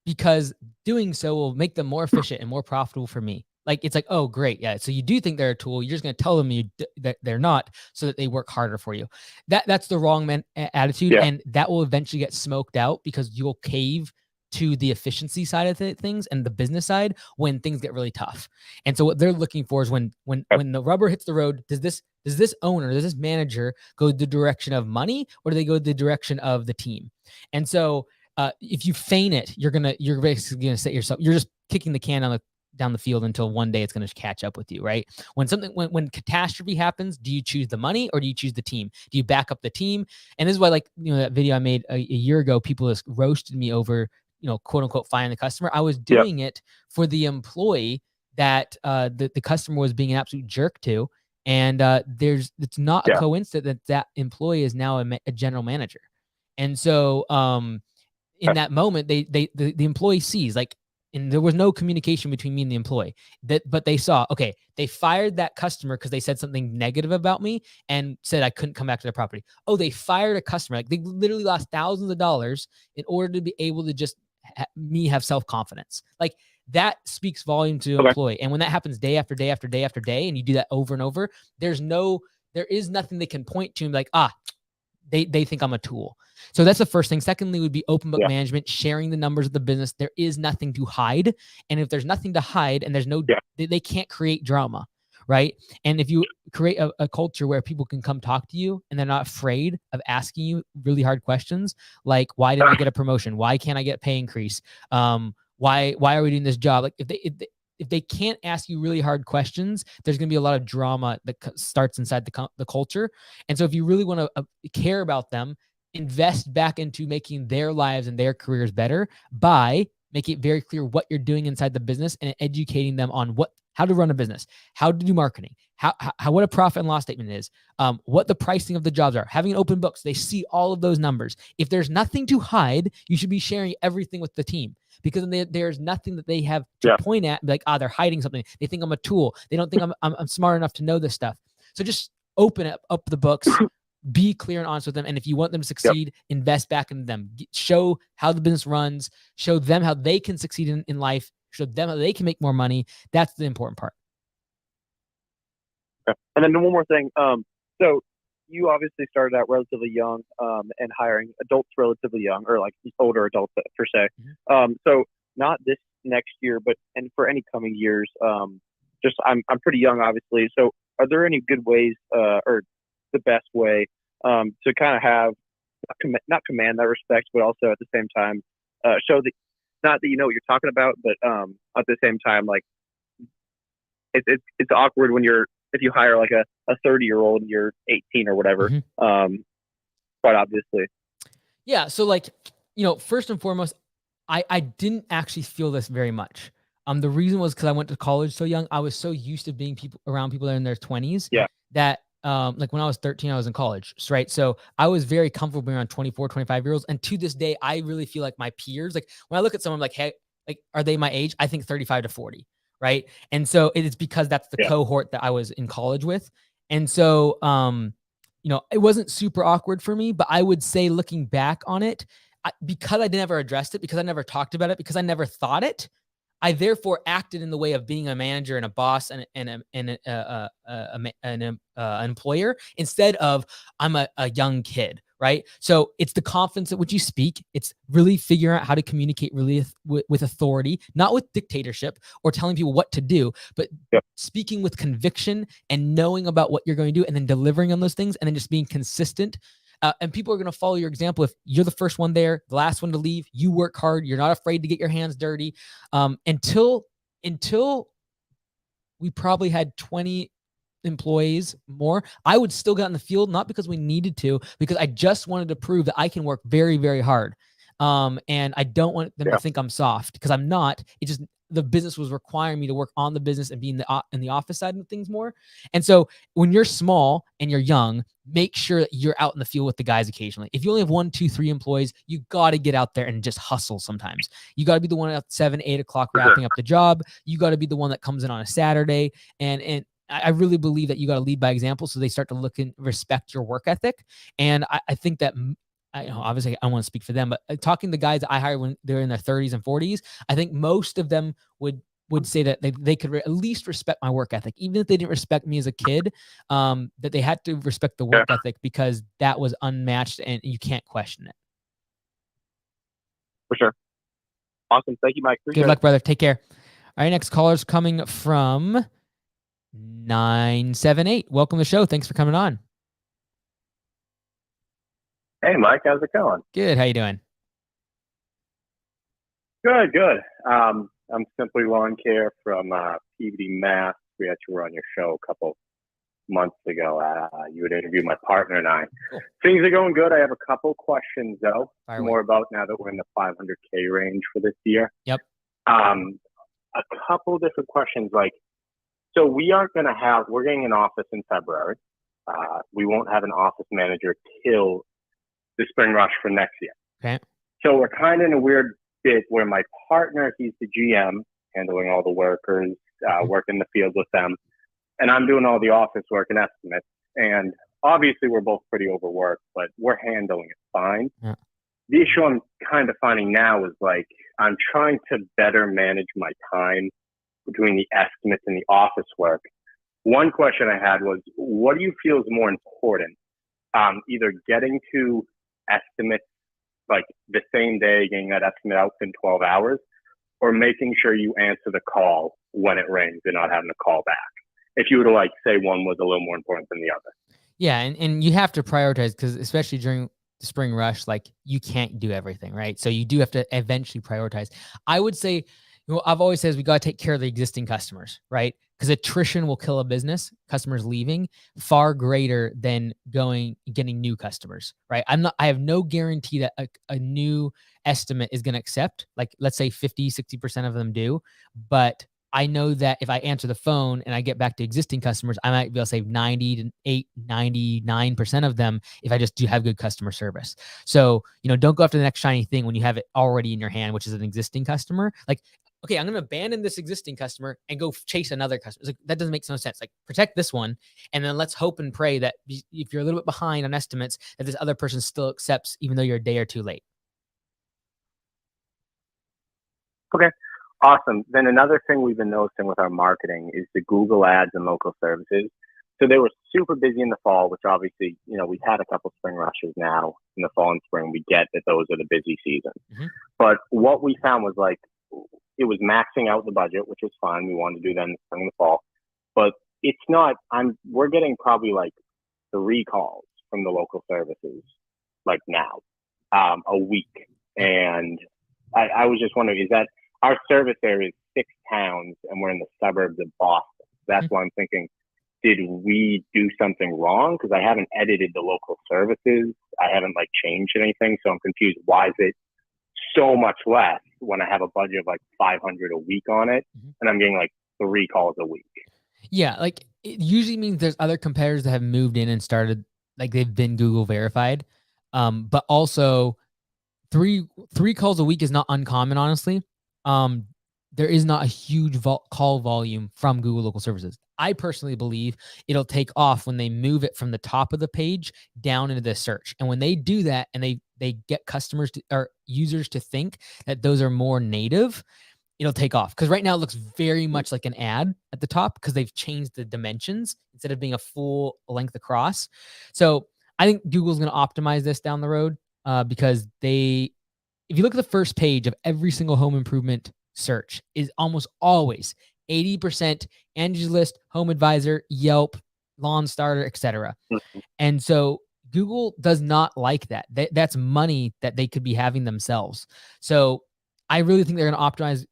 because doing so will make them more efficient and more profitable for me. Like, it's like, oh, great. Yeah. So you do think they're a tool. You're just going to tell them that they're not, so that they work harder for you. That's the wrong attitude. Yeah. And that will eventually get smoked out because you'll cave to the efficiency side of things and the business side when things get really tough. And so what they're looking for is when the rubber hits the road, does this owner, does this manager go the direction of money, or do they go the direction of the team? And so if you feign it, you're basically gonna set yourself, you're just kicking the can down the field until one day it's going to catch up with you, right? When catastrophe happens, do you choose the money or do you choose the team? Do you back up the team? And this is why, like, that video I made a year ago, people just roasted me over, quote unquote, firing the customer. I was doing it for the employee that the customer was being an absolute jerk to. And it's not a coincidence that employee is now a general manager. And so in that moment, the employee sees, like, and there was no communication between me and the employee, but they saw, okay, they fired that customer because they said something negative about me and said I couldn't come back to their property. Oh, they fired a customer. Like, they literally lost thousands of dollars in order to be able to just have self-confidence. Like, that speaks volume to the employee. And when that happens day after day after day after day, and you do that over and over, there is nothing they can point to and be like, they think I'm a tool. So that's the first thing. Secondly, would be open book management, sharing the numbers of the business. There is nothing to hide. And if there's nothing to hide and there's they can't create drama, right? And if you create a culture where people can come talk to you and they're not afraid of asking you really hard questions, like, why didn't I get a promotion? Why can't I get a pay increase? Why are we doing this job? Like, if they can't ask you really hard questions, there's going to be a lot of drama that starts inside the culture. And so if you really want to care about them, invest back into making their lives and their careers better by making it very clear what you're doing inside the business and educating them on how to run a business, how to do marketing, how what a profit and loss statement is, what the pricing of the jobs are, having an open book so they see all of those numbers. If there's nothing to hide, you should be sharing everything with the team, because there's nothing that they have to point at and be like, they're hiding something. They think I'm a tool. They don't think I'm smart enough to know this stuff. So just open up the books, be clear and honest with them. And if you want them to succeed, invest back into them. Show how the business runs, show them how they can succeed in life, show them how they can make more money. That's the important part. And then one more thing. So you obviously started out relatively young, and hiring adults relatively young, or like older adults per se. Mm-hmm. So not this next year, and for any coming years, just I'm pretty young, obviously. So are there any good ways, or the best way, to kind of have not command that respect, but also at the same time show that, not that you know what you're talking about, but at the same time, like, it's awkward if you hire like a 30-year-old and you're 18 or whatever. Mm-hmm. Quite obviously. Yeah. So, like, first and foremost, I didn't actually feel this very much. The reason was because I went to college so young. I was so used to being around people that are in their 20s. Yeah. That like when I was 13, I was in college, right? So I was very comfortable being around 24, 25-year-olds. And to this day, I really feel like my peers, like when I look at someone, I'm like, hey, like, are they my age? I think 35 to 40, right? And so it is because that's the cohort that I was in college with. And so, it wasn't super awkward for me, but I would say, looking back on it, because I never addressed it, because I never talked about it, because I never thought it, I therefore acted in the way of being a manager and a boss and an employer, instead of I'm a young kid, right? So it's the confidence at which you speak. It's really figuring out how to communicate really with authority, not with dictatorship or telling people what to do, but speaking with conviction and knowing about what you're going to do, and then delivering on those things, and then just being consistent. And people are going to follow your example. If you're the first one there, the last one to leave, you work hard, you're not afraid to get your hands dirty. Until we probably had 20 employees more, I would still get in the field, not because we needed to, because I just wanted to prove that I can work very, very hard. And I don't want them to think I'm soft, because I'm not. It just, the business was requiring me to work on the business and be in the office side of things more. And so when you're small and you're young, make sure that you're out in the field with the guys occasionally. If you only have 1, 2, 3 employees, you got to get out there and just hustle sometimes. You got to be the one at 7, 8 o'clock wrapping up the job. You got to be the one that comes in on a Saturday. And I really believe that you got to lead by example, so they start to look and respect your work ethic. And I think that, obviously I don't want to speak for them, but talking to guys that I hire when they're in their 30s and 40s, I think most of them would would say that they could at least respect my work ethic, even if they didn't respect me as a kid, that they had to respect the work ethic because that was unmatched and you can't question it. For sure. Awesome. Thank you, Mike. Good luck, brother. Take care. All right, next caller's coming from 978. Welcome to the show. Thanks for coming on. Hey, Mike, how's it going? Good. How you doing? Good, good. I'm Simply Lawn Care from Peabody, Mass. We actually were on your show a couple months ago. You would interview my partner and I. Cool. Things are going good. I have a couple questions, though, Fire more away. about now that we're in the 500K range for this year. Yep. A couple different questions, like, so we're getting an office in February. We won't have an office manager till the spring rush for next year. Okay. So we're kind of in a weird bit where my partner, he's the GM, handling all the workers, working the field with them, and I'm doing all the office work and estimates. And obviously we're both pretty overworked, but we're handling it fine. Yeah. The issue I'm kind of finding now is like, I'm trying to better manage my time between the estimates and the office work. One question I had was, what do you feel is more important? Either getting to estimates like the same day, getting that estimate out in 12 hours, or making sure you answer the call when it rings and not having to call back. If you were to like say one was a little more important than the other. Yeah. And you have to prioritize because especially during the spring rush, like you can't do everything, right? So you do have to eventually prioritize. I would say, I've always said we got to take care of the existing customers, right? Because attrition will kill a business, customers leaving, far greater than getting new customers, right? I have no guarantee that a new estimate is going to accept. Like, let's say 50, 60% of them do. But I know that if I answer the phone and I get back to existing customers, I might be able to save 99% of them if I just do have good customer service. So, don't go after the next shiny thing when you have it already in your hand, which is an existing customer. Like, okay, I'm going to abandon this existing customer and go chase another customer. It's like, that doesn't make no sense. Like, protect this one, and then let's hope and pray that if you're a little bit behind on estimates, that this other person still accepts, even though you're a day or two late. Okay, awesome. Then another thing we've been noticing with our marketing is the Google ads and local services. So they were super busy in the fall, which obviously, we've had a couple spring rushes now in the fall and spring. We get that those are the busy seasons. Mm-hmm. But what we found was like, it was maxing out the budget, which was fine. We wanted to do that in the spring and the fall, but it's not, we're getting probably like 3 calls from the local services, like now, a week. And I was just wondering, is that our service area is 6 towns and we're in the suburbs of Boston. That's why I'm thinking, did we do something wrong? Because I haven't edited the local services. I haven't like changed anything. So I'm confused. Why is it so much less when I have a budget of like 500 a week on it, and I'm getting like 3 calls a week? Yeah, like it usually means there's other competitors that have moved in and started, like they've been Google verified. But also 3 calls a week is not uncommon, honestly. There is not a huge call volume from Google local services. I personally believe it'll take off when they move it from the top of the page down into the search. And when they do that and they get customers or users to think that those are more native, it'll take off. Because right now it looks very much like an ad at the top because they've changed the dimensions instead of being a full length across. So I think Google's going to optimize this down the road because if you look at the first page of every single home improvement search, is almost always 80% Angie's List, Home Advisor, Yelp, Lawn Starter, etc. And so Google does not like that. That's money that they could be having themselves. So I really think they're going to optimize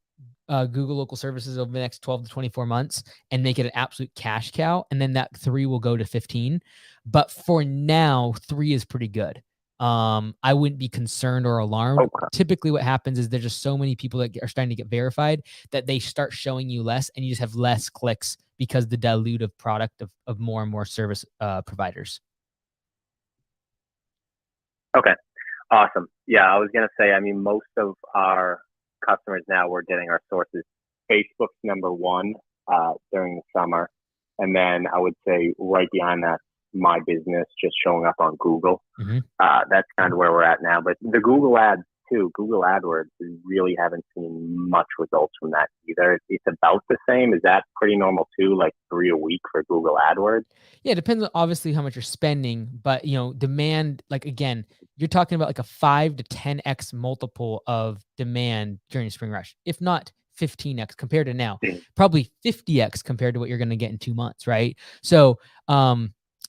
Google local services over the next 12 to 24 months and make it an absolute cash cow. And then that 3 will go to 15. But for now, 3 is pretty good. I wouldn't be concerned or alarmed. Okay. Typically what happens is there's just so many people that are starting to get verified that they start showing you less and you just have less clicks because the dilutive product of more and more service providers. Okay. Awesome. Yeah, I was going to say, most of our customers now, we're getting our sources. Facebook's number 1 during the summer. And then I would say right behind that, my business just showing up on Google. Mm-hmm. That's kind of where we're at now. But the Google ads too, Google AdWords, we really haven't seen much results from that either. It's about the same. Is that pretty normal too? Like 3 a week for Google AdWords? Yeah, it depends on obviously how much you're spending, but demand, like again, you're talking about like a 5 to 10x multiple of demand during the spring rush, if not 15x compared to now, probably 50x compared to what you're going to get in 2 months, right? So,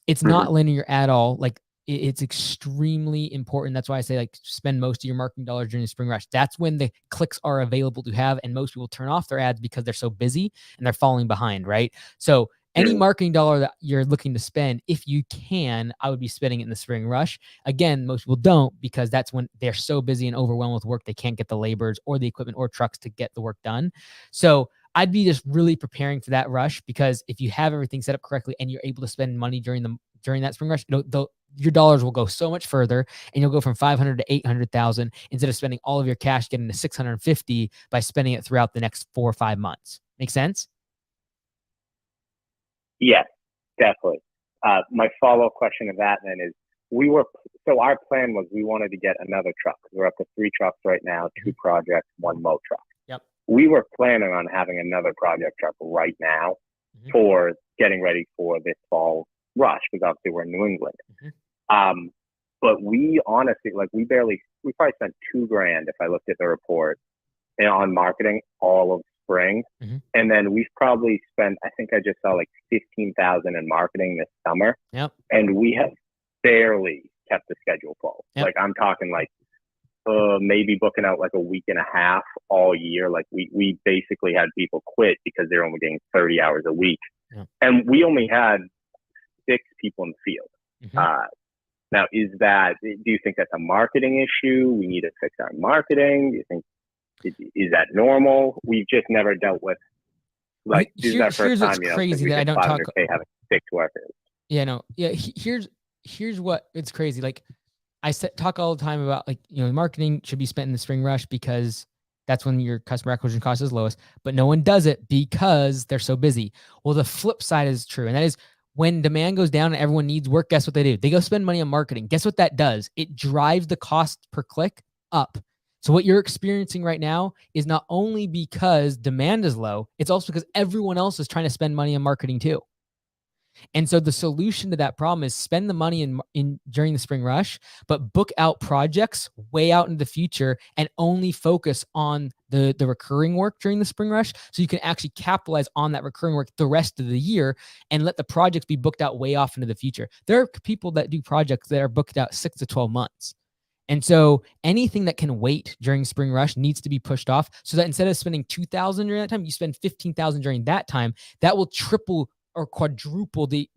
it's not linear at all. Like it's extremely important. That's why I say like spend most of your marketing dollars during the spring rush. That's when the clicks are available to have, and most people turn off their ads because they're so busy and they're falling behind, right? So any marketing dollar that you're looking to spend, if you can, I would be spending it in the spring rush. Again, most people don't, because that's when they're so busy and overwhelmed with work, they can't get the laborers or the equipment or trucks to get the work done. So I'd be just really preparing for that rush, because if you have everything set up correctly and you're able to spend money during that spring rush, your dollars will go so much further, and you'll go from 500 to 800,000 instead of spending all of your cash getting to 650 by spending it throughout the next 4 or 5 months. Make sense? Yes, definitely. My follow-up question to that then is, our plan was we wanted to get another truck. We're up to 3 trucks right now, 2 projects, 1 mow truck. Yep. We were planning on having another project truck right now for getting ready for this fall rush, because obviously we're in New England. But we honestly, we probably spent $2,000 if I looked at the report on marketing all of spring. And then we've probably spent, I think I just saw like $15,000 in marketing this summer. Yep. And we have barely kept the schedule full. Yep. Like I'm talking maybe booking out like a week and a half all year. Like we basically had people quit because they're only getting 30 hours a week. Yep. And we only had 6 people in the field. Now, do you think that's a marketing issue? We need to fix our marketing? Do you think, is that normal? We've just never dealt with, this is our first time, crazy that I don't talk having 6 workers. Yeah, no. Yeah, here's what it's crazy. Like I talk all the time about marketing should be spent in the spring rush because that's when your customer acquisition cost is lowest, but no one does it because they're so busy. Well, the flip side is true, and that is when demand goes down and everyone needs work, guess what they do? They go spend money on marketing. Guess what that does? It drives the cost per click up. So what you're experiencing right now is not only because demand is low, it's also because everyone else is trying to spend money on marketing too. And so the solution to that problem is spend the money in during the spring rush, but book out projects way out in the future and only focus on the recurring work during the spring rush, so you can actually capitalize on that recurring work the rest of the year and let the projects be booked out way off into the future. There are people that do projects that are booked out 6 to 12 months. And so anything that can wait during spring rush needs to be pushed off, so that instead of spending $2,000 during that time, you spend $15,000 during that time. That will triple or quadruple the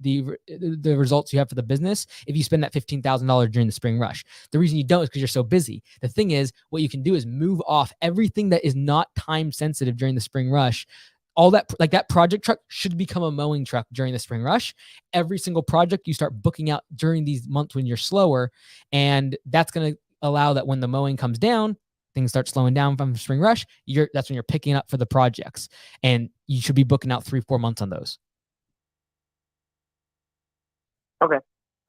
results you have for the business if you spend that $15,000 during the spring rush. The reason you don't is because you're so busy. The thing is, what you can do is move off everything that is not time sensitive during the spring rush. All that, like that project truck should become a mowing truck during the spring rush. Every single project you start booking out during these months when you're slower, and that's going to allow that when the mowing comes down, things start slowing down from spring rush. That's when you're picking up for the projects, and you should be booking out 3-4 months on those. Okay,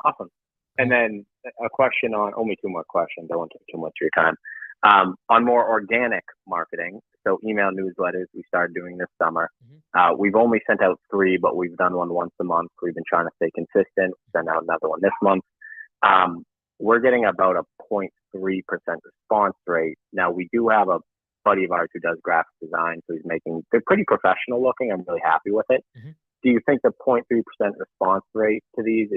awesome. And then a question on, only 2 more questions. I won't take too much of your time. On more organic marketing, so email newsletters we started doing this summer. We've only sent out 3, but we've done one once a month. We've been trying to stay consistent. Send out another one this month. We're getting about a 0.3% response rate. Now, we do have a buddy of ours who does graphic design, so they're pretty professional looking. I'm really happy with it. Do you think the 0.3% response rate to these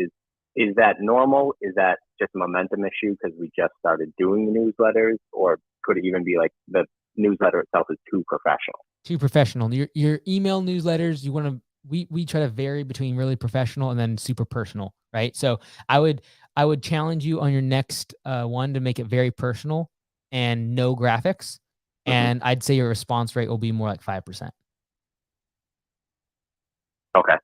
is that normal? Is that just a momentum issue because we just started doing the newsletters, or could it even be like the newsletter itself is too professional? Too professional. Your email newsletters, we try to vary between really professional and then super personal, right? So I would challenge you on your next one to make it very personal and no graphics, and I'd say your response rate will be more like 5%. Okay,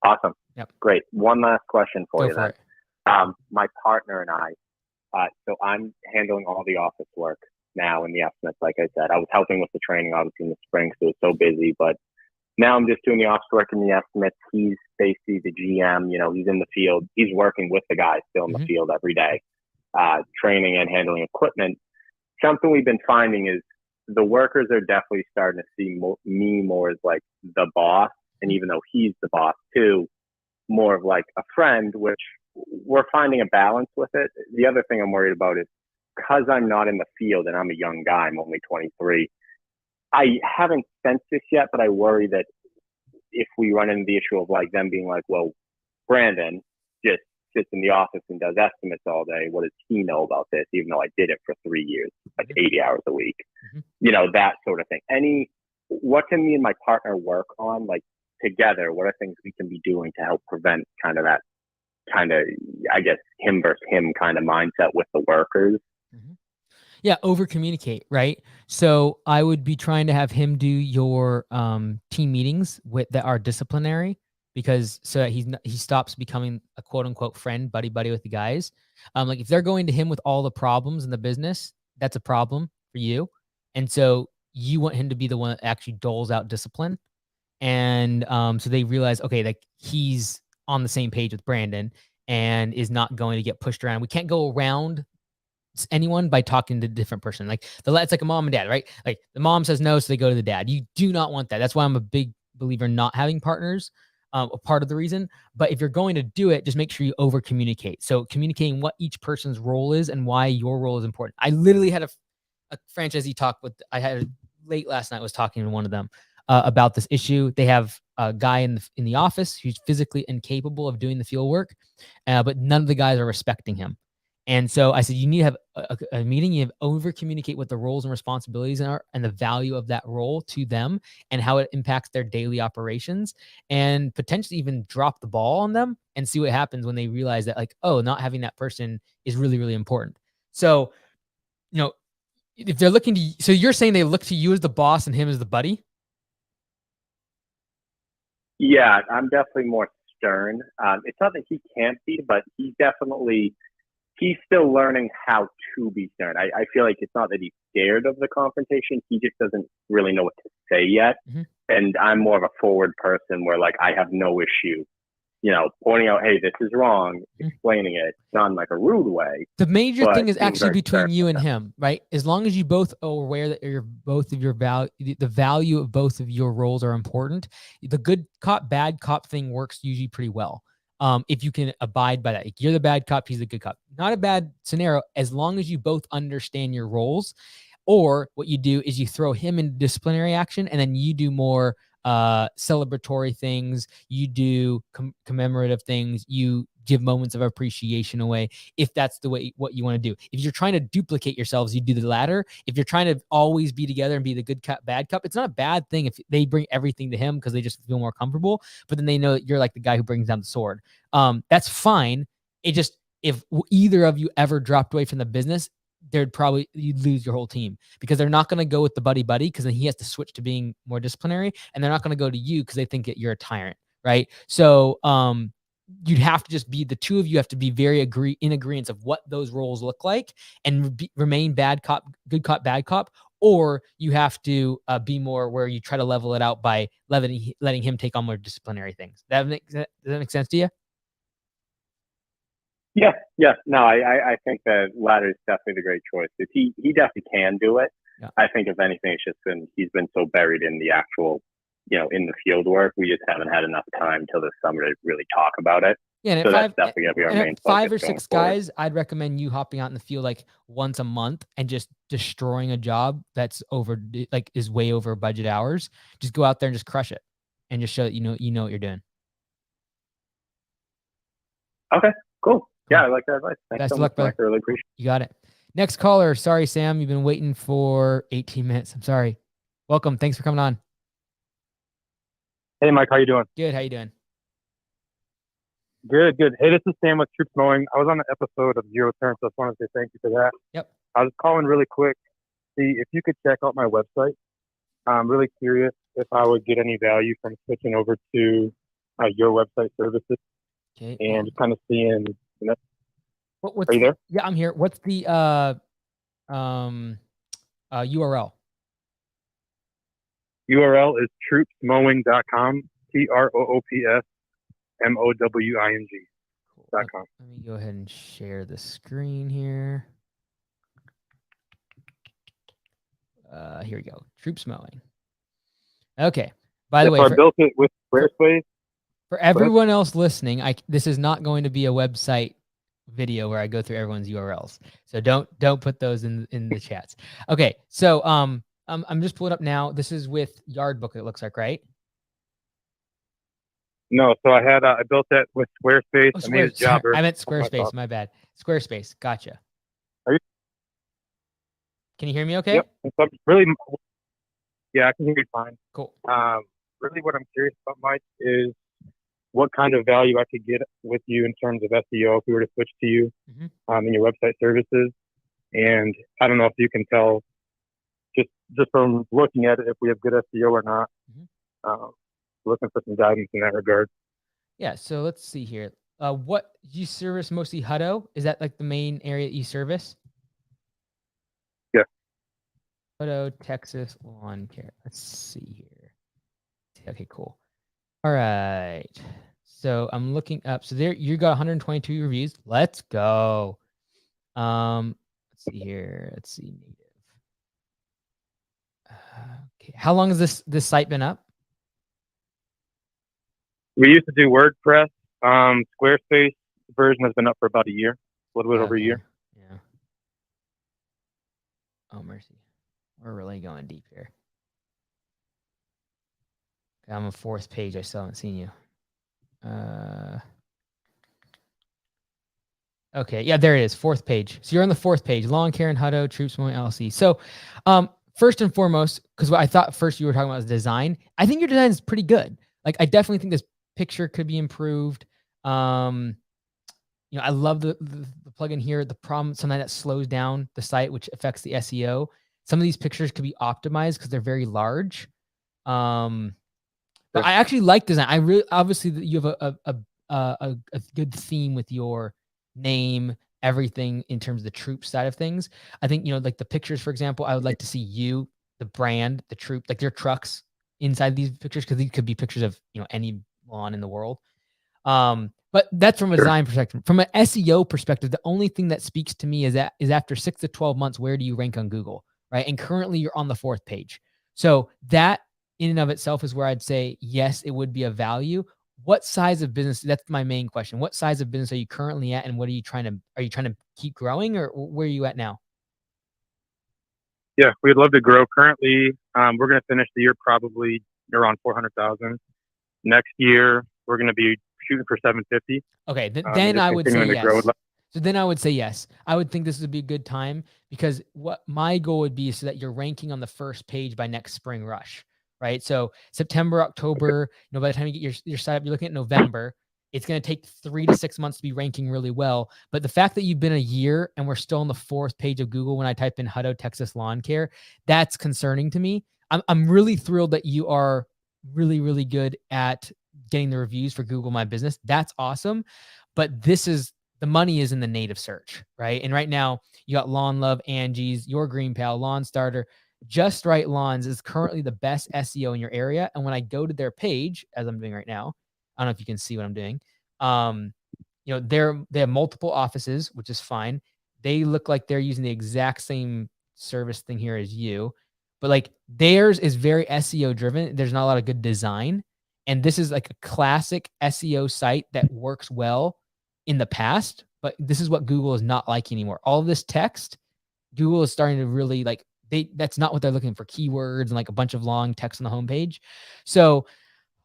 awesome. Yep. Great. One last question for you then. It. My partner and I, so I'm handling all the office work now in the estimates. Like I said, I was helping with the training obviously in the spring, so it's so busy, but now I'm just doing the office work in the estimates. He's basically the GM, he's in the field. He's working with the guys still in the field every day, training and handling equipment. something we've been finding is the workers are definitely starting to see me more as like the boss. And even though he's the boss too, more of like a friend, which we're finding a balance with it. The other thing I'm worried about is because I'm not in the field and I'm a young guy, I'm only 23. I haven't sensed this yet, but I worry that if we run into the issue of like them being like, well, Brandon just sits in the office and does estimates all day. What does he know about this? Even though I did it for 3 years, like 80 hours a week, that sort of thing. What can me and my partner work on, like together? What are things we can be doing to help prevent kind of that kind of, I guess, him versus him kind of mindset with the workers? Yeah, over communicate, right? So I would be trying to have him do your team meetings that are disciplinary, because so that he stops becoming a quote unquote friend, buddy with the guys. Like if they're going to him with all the problems in the business, that's a problem for you, and so you want him to be the one that actually doles out discipline, and so they realize, okay, like he's on the same page with Brandon and is not going to get pushed around. We can't go around anyone by talking to a different person. Like it's like a mom and dad, right? Like the mom says no, so they go to the dad. You do not want that. That's why I'm a big believer in not having partners. A part of the reason. But if you're going to do it, just make sure you over communicate. So communicating what each person's role is and why your role is important. I literally had a franchisee talk with. I had late last night was talking to one of them about this issue. They have a guy in the office who's physically incapable of doing the field work, but none of the guys are respecting him. And so I said, you need to have a meeting. You have over communicate what the roles and responsibilities are and the value of that role to them and how it impacts their daily operations, and potentially even drop the ball on them and see what happens when they realize that, like, oh, not having that person is really, really important. So, if they're looking to, so you're saying they look to you as the boss and him as the buddy? Yeah, I'm definitely more stern. It's not that he can't be, but he's still learning how to be stern. I feel like it's not that he's scared of the confrontation. He just doesn't really know what to say yet. And I'm more of a forward person where like I have no issue, pointing out, hey, this is wrong, explaining it, not in like a rude way. The major thing is being actually very between stern you with and them. him, right? As long as you both are aware that the value of both of your roles are important, the good cop, bad cop thing works usually pretty well. If you can abide by that. Like, you're the bad cop, he's the good cop. Not a bad scenario as long as you both understand your roles. Or what you do is you throw him into disciplinary action, and then you do more celebratory things. You do commemorative things. You give moments of appreciation away, if that's the way what you want to do. If you're trying to duplicate yourselves, you do the latter. If you're trying to always be together and be the good cop, bad cop, it's not a bad thing if they bring everything to him because they just feel more comfortable, but then they know that you're like the guy who brings down the sword. That's fine. It just, if either of you ever dropped away from the business, you'd lose your whole team, because they're not going to go with the buddy because then he has to switch to being more disciplinary, and they're not going to go to you because they think that you're a tyrant, right? So you'd have to just be, the two of you have to be very in agreement of what those roles look like, and remain bad cop, good cop, bad cop, or you have to be more where you try to level it out by letting him take on more disciplinary things. Does that make sense to you? Yeah. No, I think the latter is definitely the great choice. Because he definitely can do it. Yeah. I think if anything, it's just he's been so buried in the actual, in the field work. We just haven't had enough time till this summer to really talk about it. Yeah, and so that's definitely gonna be our main 5 or focus 6 going forward. guys, I'd recommend you hopping out in the field like once a month and just destroying a job that's is way over budget hours. Just go out there and just crush it, and just show that you know what you're doing. Okay, cool. Yeah, I like that advice. Thanks Best so of luck, much, brother. Mike. I really appreciate it. You got it. Next caller. Sorry, Sam. You've been waiting for 18 minutes. I'm sorry. Welcome. Thanks for coming on. Hey, Mike, how you doing? Good. How you doing? Good. Hey, this is Sam with Troops Mowing. I was on an episode of Zero Turn, so I just wanted to say thank you for that. Yep. I was calling really quick, see if you could check out my website. I'm really curious if I would get any value from switching over to your website services, Okay. and just kind of seeing. What's Are you there? Yeah, I'm here. What's the URL? URL is troopsmowing.com. TROOPSMOWING.com. Let me go ahead and share the screen here. Here we go. Troops mowing. Okay. By the way, So I built it with Squarespace. for everyone else listening, this is not going to be a website video where I go through everyone's URLs. So don't put those in the chats. Okay. So I'm just pulling up now. This is with Yardbook, it looks like, right? No, so I built that with Squarespace. Oh, I made a jobber. I meant Squarespace. My bad. Squarespace. Gotcha. Are you? Can you hear me okay? Yep. So really, yeah, I can hear you fine. Cool. Really what I'm curious about, Mike, is what kind of value I could get with you in terms of SEO if we were to switch to you in your website services. And I don't know if you can tell just from looking at it if we have good SEO or not. Looking for some guidance in that regard. Yeah, so let's see here. What you service mostly Hutto? Is that like the main area that you service? Yeah. Hutto, Texas Lawn Care. Let's see here. Okay, cool. All right. So I'm looking up. So there you got 122 reviews. Let's go. Let's see here. Let's see native. Okay. How long has this site been up? We used to do WordPress. Squarespace version has been up for about a year, a little bit over a year. Yeah. Oh, mercy. We're really going deep here. Okay, I'm on 4th page. I still haven't seen you. Okay, yeah, there it is. 4th page. So you're on the 4th page. Lawn Care and Hutto, Troops Mowing LLC. So first and foremost, because what I thought first you were talking about was design, I think your design is pretty good. Like, I definitely think this picture could be improved. I love the plugin here. The problem, sometimes that slows down the site, which affects the SEO. Some of these pictures could be optimized because they're very large. But I actually like design. I really, obviously, you have a good theme with your name, everything in terms of the troop side of things. I think, like the pictures, for example, I would like to see you, the brand, the troop, like their trucks inside these pictures, because these could be pictures of, any lawn in the world. But that's from a design perspective. From an SEO perspective, the only thing that speaks to me is after 6 to 12 months, where do you rank on Google, right? And currently you're on the 4th page. So that in and of itself is where I'd say, yes, it would be a value. What size of business? That's my main question. What size of business are you currently at, and what are you trying to keep growing, or where are you at now? Yeah, we'd love to grow. Currently, we're going to finish the year probably around 400,000. Next year, we're going to be shooting for 750. Okay, then I would say yes. So then I would say yes. I would think this would be a good time, because what my goal would be is so that you're ranking on the 1st page by next spring rush, right? So September, October, by the time you get your site up, you're looking at November. It's going to take 3 to 6 months to be ranking really well. But the fact that you've been a year and we're still on the 4th page of Google when I type in Hutto, Texas Lawn Care, that's concerning to me. I'm really thrilled that you are really, really good at getting the reviews for Google My Business. That's awesome. But the money is in the native search, right? And right now you got Lawn Love, Angie's, Your Green Pal, Lawn Starter. Just Right Lawns is currently the best SEO in your area. And when I go to their page, as I'm doing right now, I don't know if you can see what I'm doing. They have multiple offices, which is fine. They look like they're using the exact same service thing here as you, but like theirs is very SEO driven. There's not a lot of good design. And this is like a classic SEO site that works well in the past, but this is what Google is not like anymore. All of this text, Google is starting to really that's not what they're looking for, keywords and like a bunch of long text on the homepage. So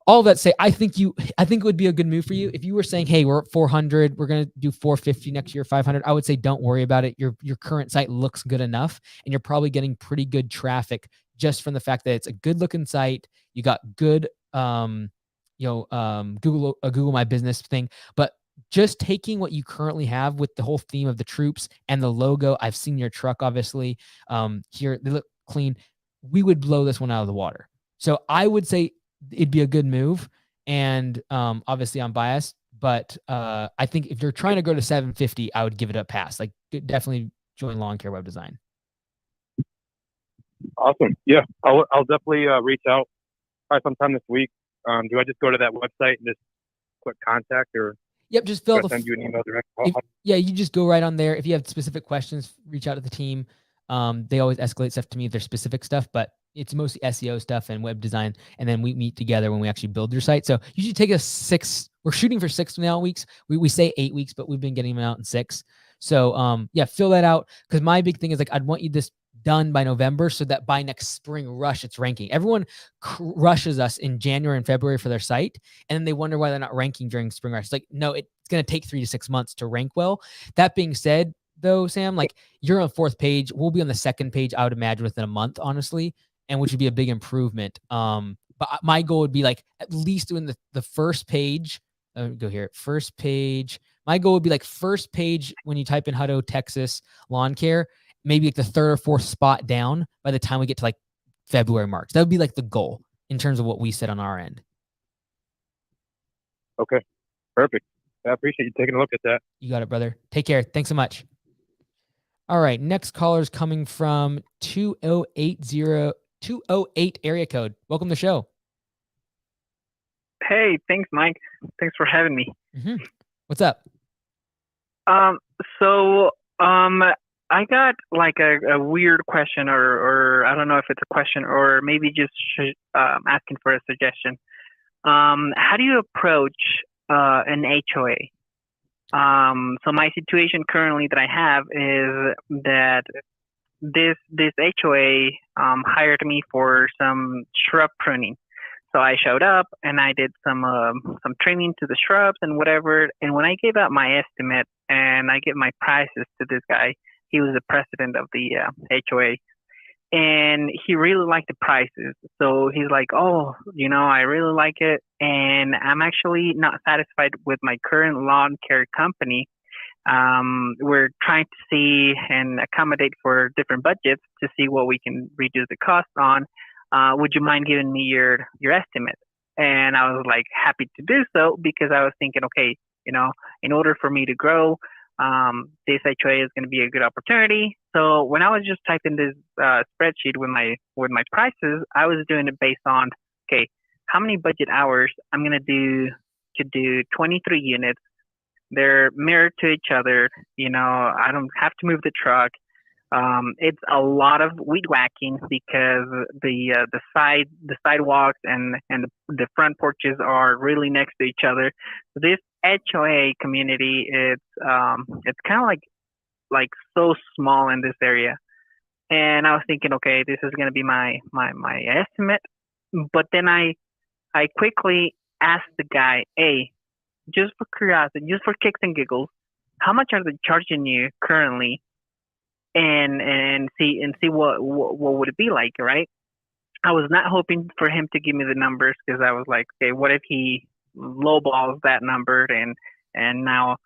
all that say, I think it would be a good move for you. If you were saying, hey, we're at 400, we're going to do 450 next year, 500, I would say, don't worry about it. Your current site looks good enough, and you're probably getting pretty good traffic just from the fact that it's a good looking site. You got good, Google My Business thing, but just taking what you currently have with the whole theme of the troops and the logo. I've seen your truck, obviously, here. They look clean. We would blow this one out of the water. So I would say it'd be a good move. And obviously I'm biased, but I think if you're trying to go to 750, I would give it a pass. Like, definitely join Lawn Care Web Design. Awesome. Yeah, I'll definitely reach out probably sometime this week. Do I just go to that website and just click contact, or yep, just fill send you an email direct? You just go right on there. If you have specific questions, reach out to the team. They always escalate stuff to me, their specific stuff, but it's mostly SEO stuff and web design. And then we meet together when we actually build your site. So usually take us 6, we're shooting for 6 now weeks. We say 8 weeks, but we've been getting them out in 6. So yeah, fill that out. Cause my big thing is like, I'd want you this done by November so that by next spring rush, it's ranking. Everyone rushes us in January and February for their site. And then they wonder why they're not ranking during spring rush. It's like, no, it's going to take 3 to 6 months to rank well. That being said, though, Sam, like you're on 4th page. We'll be on the 2nd page, I would imagine, within a month, honestly, and which would be a big improvement. But my goal would be like at least doing the first page. Go here, first page. My goal would be like first page when you type in Hutto, Texas lawn care, maybe like the 3rd or 4th spot down by the time we get to like February, March. That would be like the goal in terms of what we set on our end. Okay, perfect. I appreciate you taking a look at that. You got it, brother. Take care. Thanks so much. All right, next caller is coming from 208 area code. Welcome to the show. Hey, thanks, Mike. Thanks for having me. Mm-hmm. What's up? So I got like a weird question, or I don't know if it's a question, or maybe just asking for a suggestion. How do you approach an HOA? So my situation currently that I have is that this HOA hired me for some shrub pruning. So I showed up and I did some trimming to the shrubs and whatever. And when I gave out my estimate and I gave my prices to this guy, he was the president of the HOA, and he really liked the prices. So he's like, "Oh, I really like it, and I'm actually not satisfied with my current lawn care company. We're trying to see and accommodate for different budgets to see what we can reduce the cost on. Would you mind giving me your estimate?" And I was like happy to do so, because I was thinking, okay, in order for me to grow, this HOA is going to be a good opportunity. So when I was just typing this spreadsheet with my prices, I was doing it based on, okay, how many budget hours I'm going to do 23 units. They're mirrored to each other. I don't have to move the truck. It's a lot of weed whacking because the sidewalks and the front porches are really next to each other. So this HOA community, it's kind of like so small in this area. And I was thinking, okay, this is going to be my estimate. But then I quickly asked the guy, hey, just for curiosity, just for kicks and giggles, how much are they charging you currently? And see what would it be like, right? I was not hoping for him to give me the numbers, because I was like, okay, what if he lowballs that number and now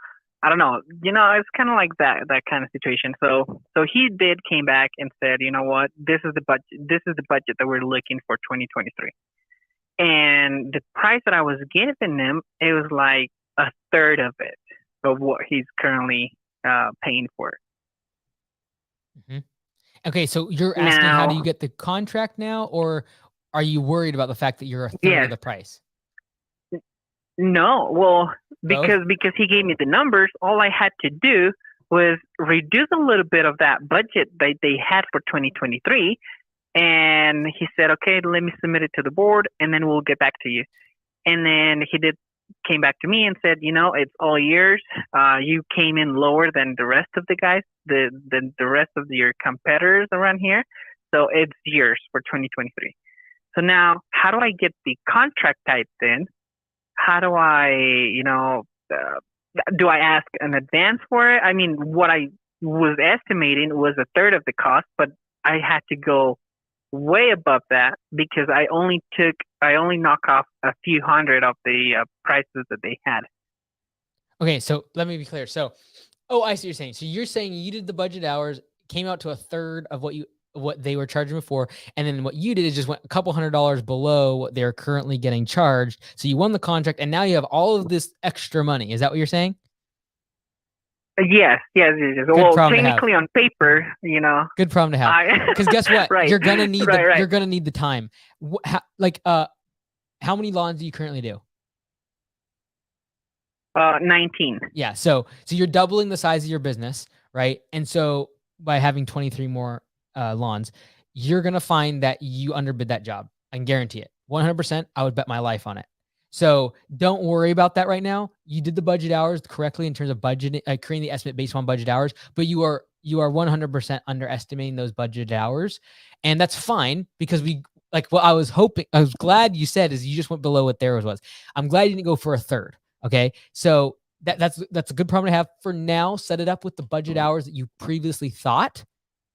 I don't know, it's kind of like that kind of situation. So he came back and said, you know what, this is the budget that we're looking for 2023. And the price that I was giving him, it was like a third of it of what he's currently paying for. Mm-hmm. Okay, so you're asking how do you get the contract now, or are you worried about the fact that you're a third of the price? No, well, because he gave me the numbers, all I had to do was reduce a little bit of that budget that they had for 2023, and he said, okay, let me submit it to the board, and then we'll get back to you. And then he came back to me and said, it's all yours. You came in lower than the rest of the guys, the rest of your competitors around here. So it's yours for 2023. So now, how do I get the contract typed in? How do I, do I ask an advance for it? I mean, what I was estimating was a third of the cost, but I had to go way above that because I only knock off a few hundred of the prices that they had. Okay, so let me be clear. So, I see what you're saying. So you're saying you did the budget hours, came out to a third of what they were charging before, and then what you did is just went a couple $100 below what they're currently getting charged. So you won the contract, and now you have all of this extra money. Is that what you're saying? Yes. Well, technically on paper, Good problem to have. Because guess what? Right. You're gonna need you're gonna need the time. How many lawns do you currently do? 19. Yeah. So you're doubling the size of your business, right? And so by having 23 more lawns, you're going to find that you underbid that job. I can guarantee it. 100%. I would bet my life on it. So don't worry about that right now. You did the budget hours correctly in terms of budgeting, creating the estimate based on budget hours, but you are 100% underestimating those budget hours. And that's fine because what I was glad you said is you just went below what theirs was. I'm glad you didn't go for a third. Okay. So that's a good problem to have for now. Set it up with the budget hours that you previously thought.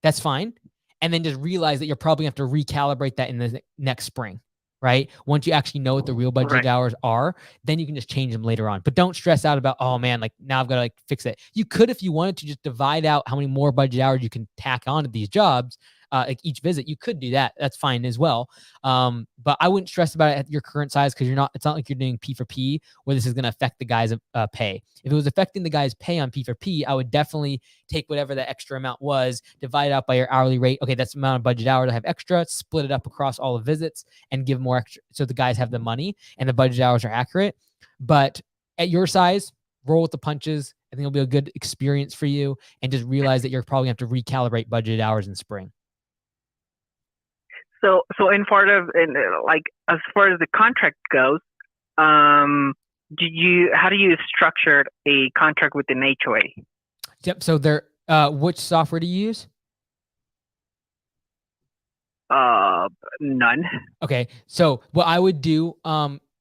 That's fine. And then just realize that you're probably going to have to recalibrate that in the next spring, right? Once you actually know what the real budget hours are, then you can just change them later on. But don't stress out about, oh man, like now I've got to fix it. You could, if you wanted to, just divide out how many more budget hours you can tack on to these jobs, like each visit. You could do that. That's fine as well. But I wouldn't stress about it at your current size because it's not like you're doing P for P where this is going to affect the guy's pay. If it was affecting the guy's pay on P for P, I would definitely take whatever the extra amount was, divide it out by your hourly rate. Okay, that's the amount of budget hours I have extra, split it up across all the visits and give more extra so the guys have the money and the budget hours are accurate. But at your size, roll with the punches. I think it'll be a good experience for you, and just realize that you're probably going to have to recalibrate budget hours in spring. So as far as the contract goes, how do you structure a contract with an HOA? Yep. So which software do you use? None. Okay. So what I would do,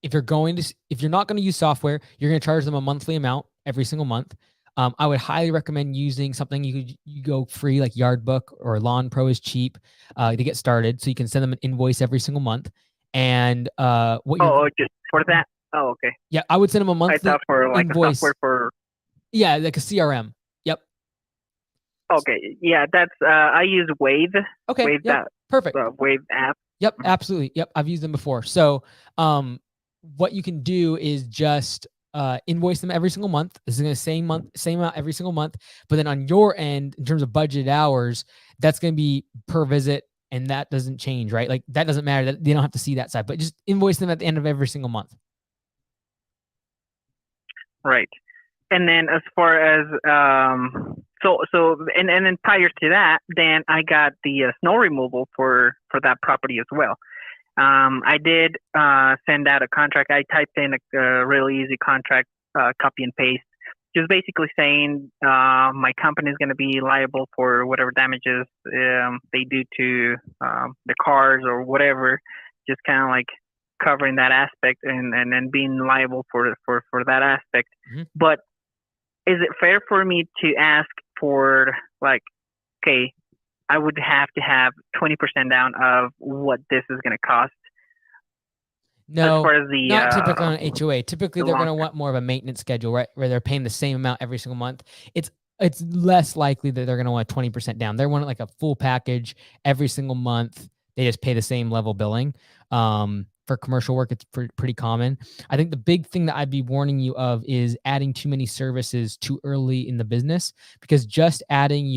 if you're not going to use software, you're going to charge them a monthly amount every single month. I would highly recommend using something you go free, like Yardbook or Lawn Pro is cheap to get started. So you can send them an invoice every single month. And just for that? Oh, okay. Yeah, I would send them a monthly I thought for like invoice. A software for. Yeah, like a CRM. Yep. Okay. Yeah, that's I use Wave. Okay. Wave yep. Perfect. Wave app. Yep, absolutely. Yep, I've used them before. So, what you can do is just invoice them every single month. This is going to same amount every single month. But then on your end, in terms of budget hours, that's going to be per visit, and that doesn't change, right? Like that doesn't matter. That they don't have to see that side, but just invoice them at the end of every single month. Right. And then as far as and then prior to that, then I got the snow removal for that property as well. I did send out a contract. I typed in a really easy contract, copy and paste, just basically saying my company is going to be liable for whatever damages they do to the cars or whatever, just kind of like covering that aspect and then being liable for that aspect. Mm-hmm. But is it fair for me to ask for okay, I would have to have 20% down of what this is going to cost? No, as far as not typically on an HOA. Typically, they're going to want more of a maintenance schedule, right, where they're paying the same amount every single month. It's less likely that they're going to want 20% down. They're wanting like a full package every single month. They just pay the same level billing. For commercial work, it's pretty common. I think the big thing that I'd be warning you of is adding too many services too early in the business, because just adding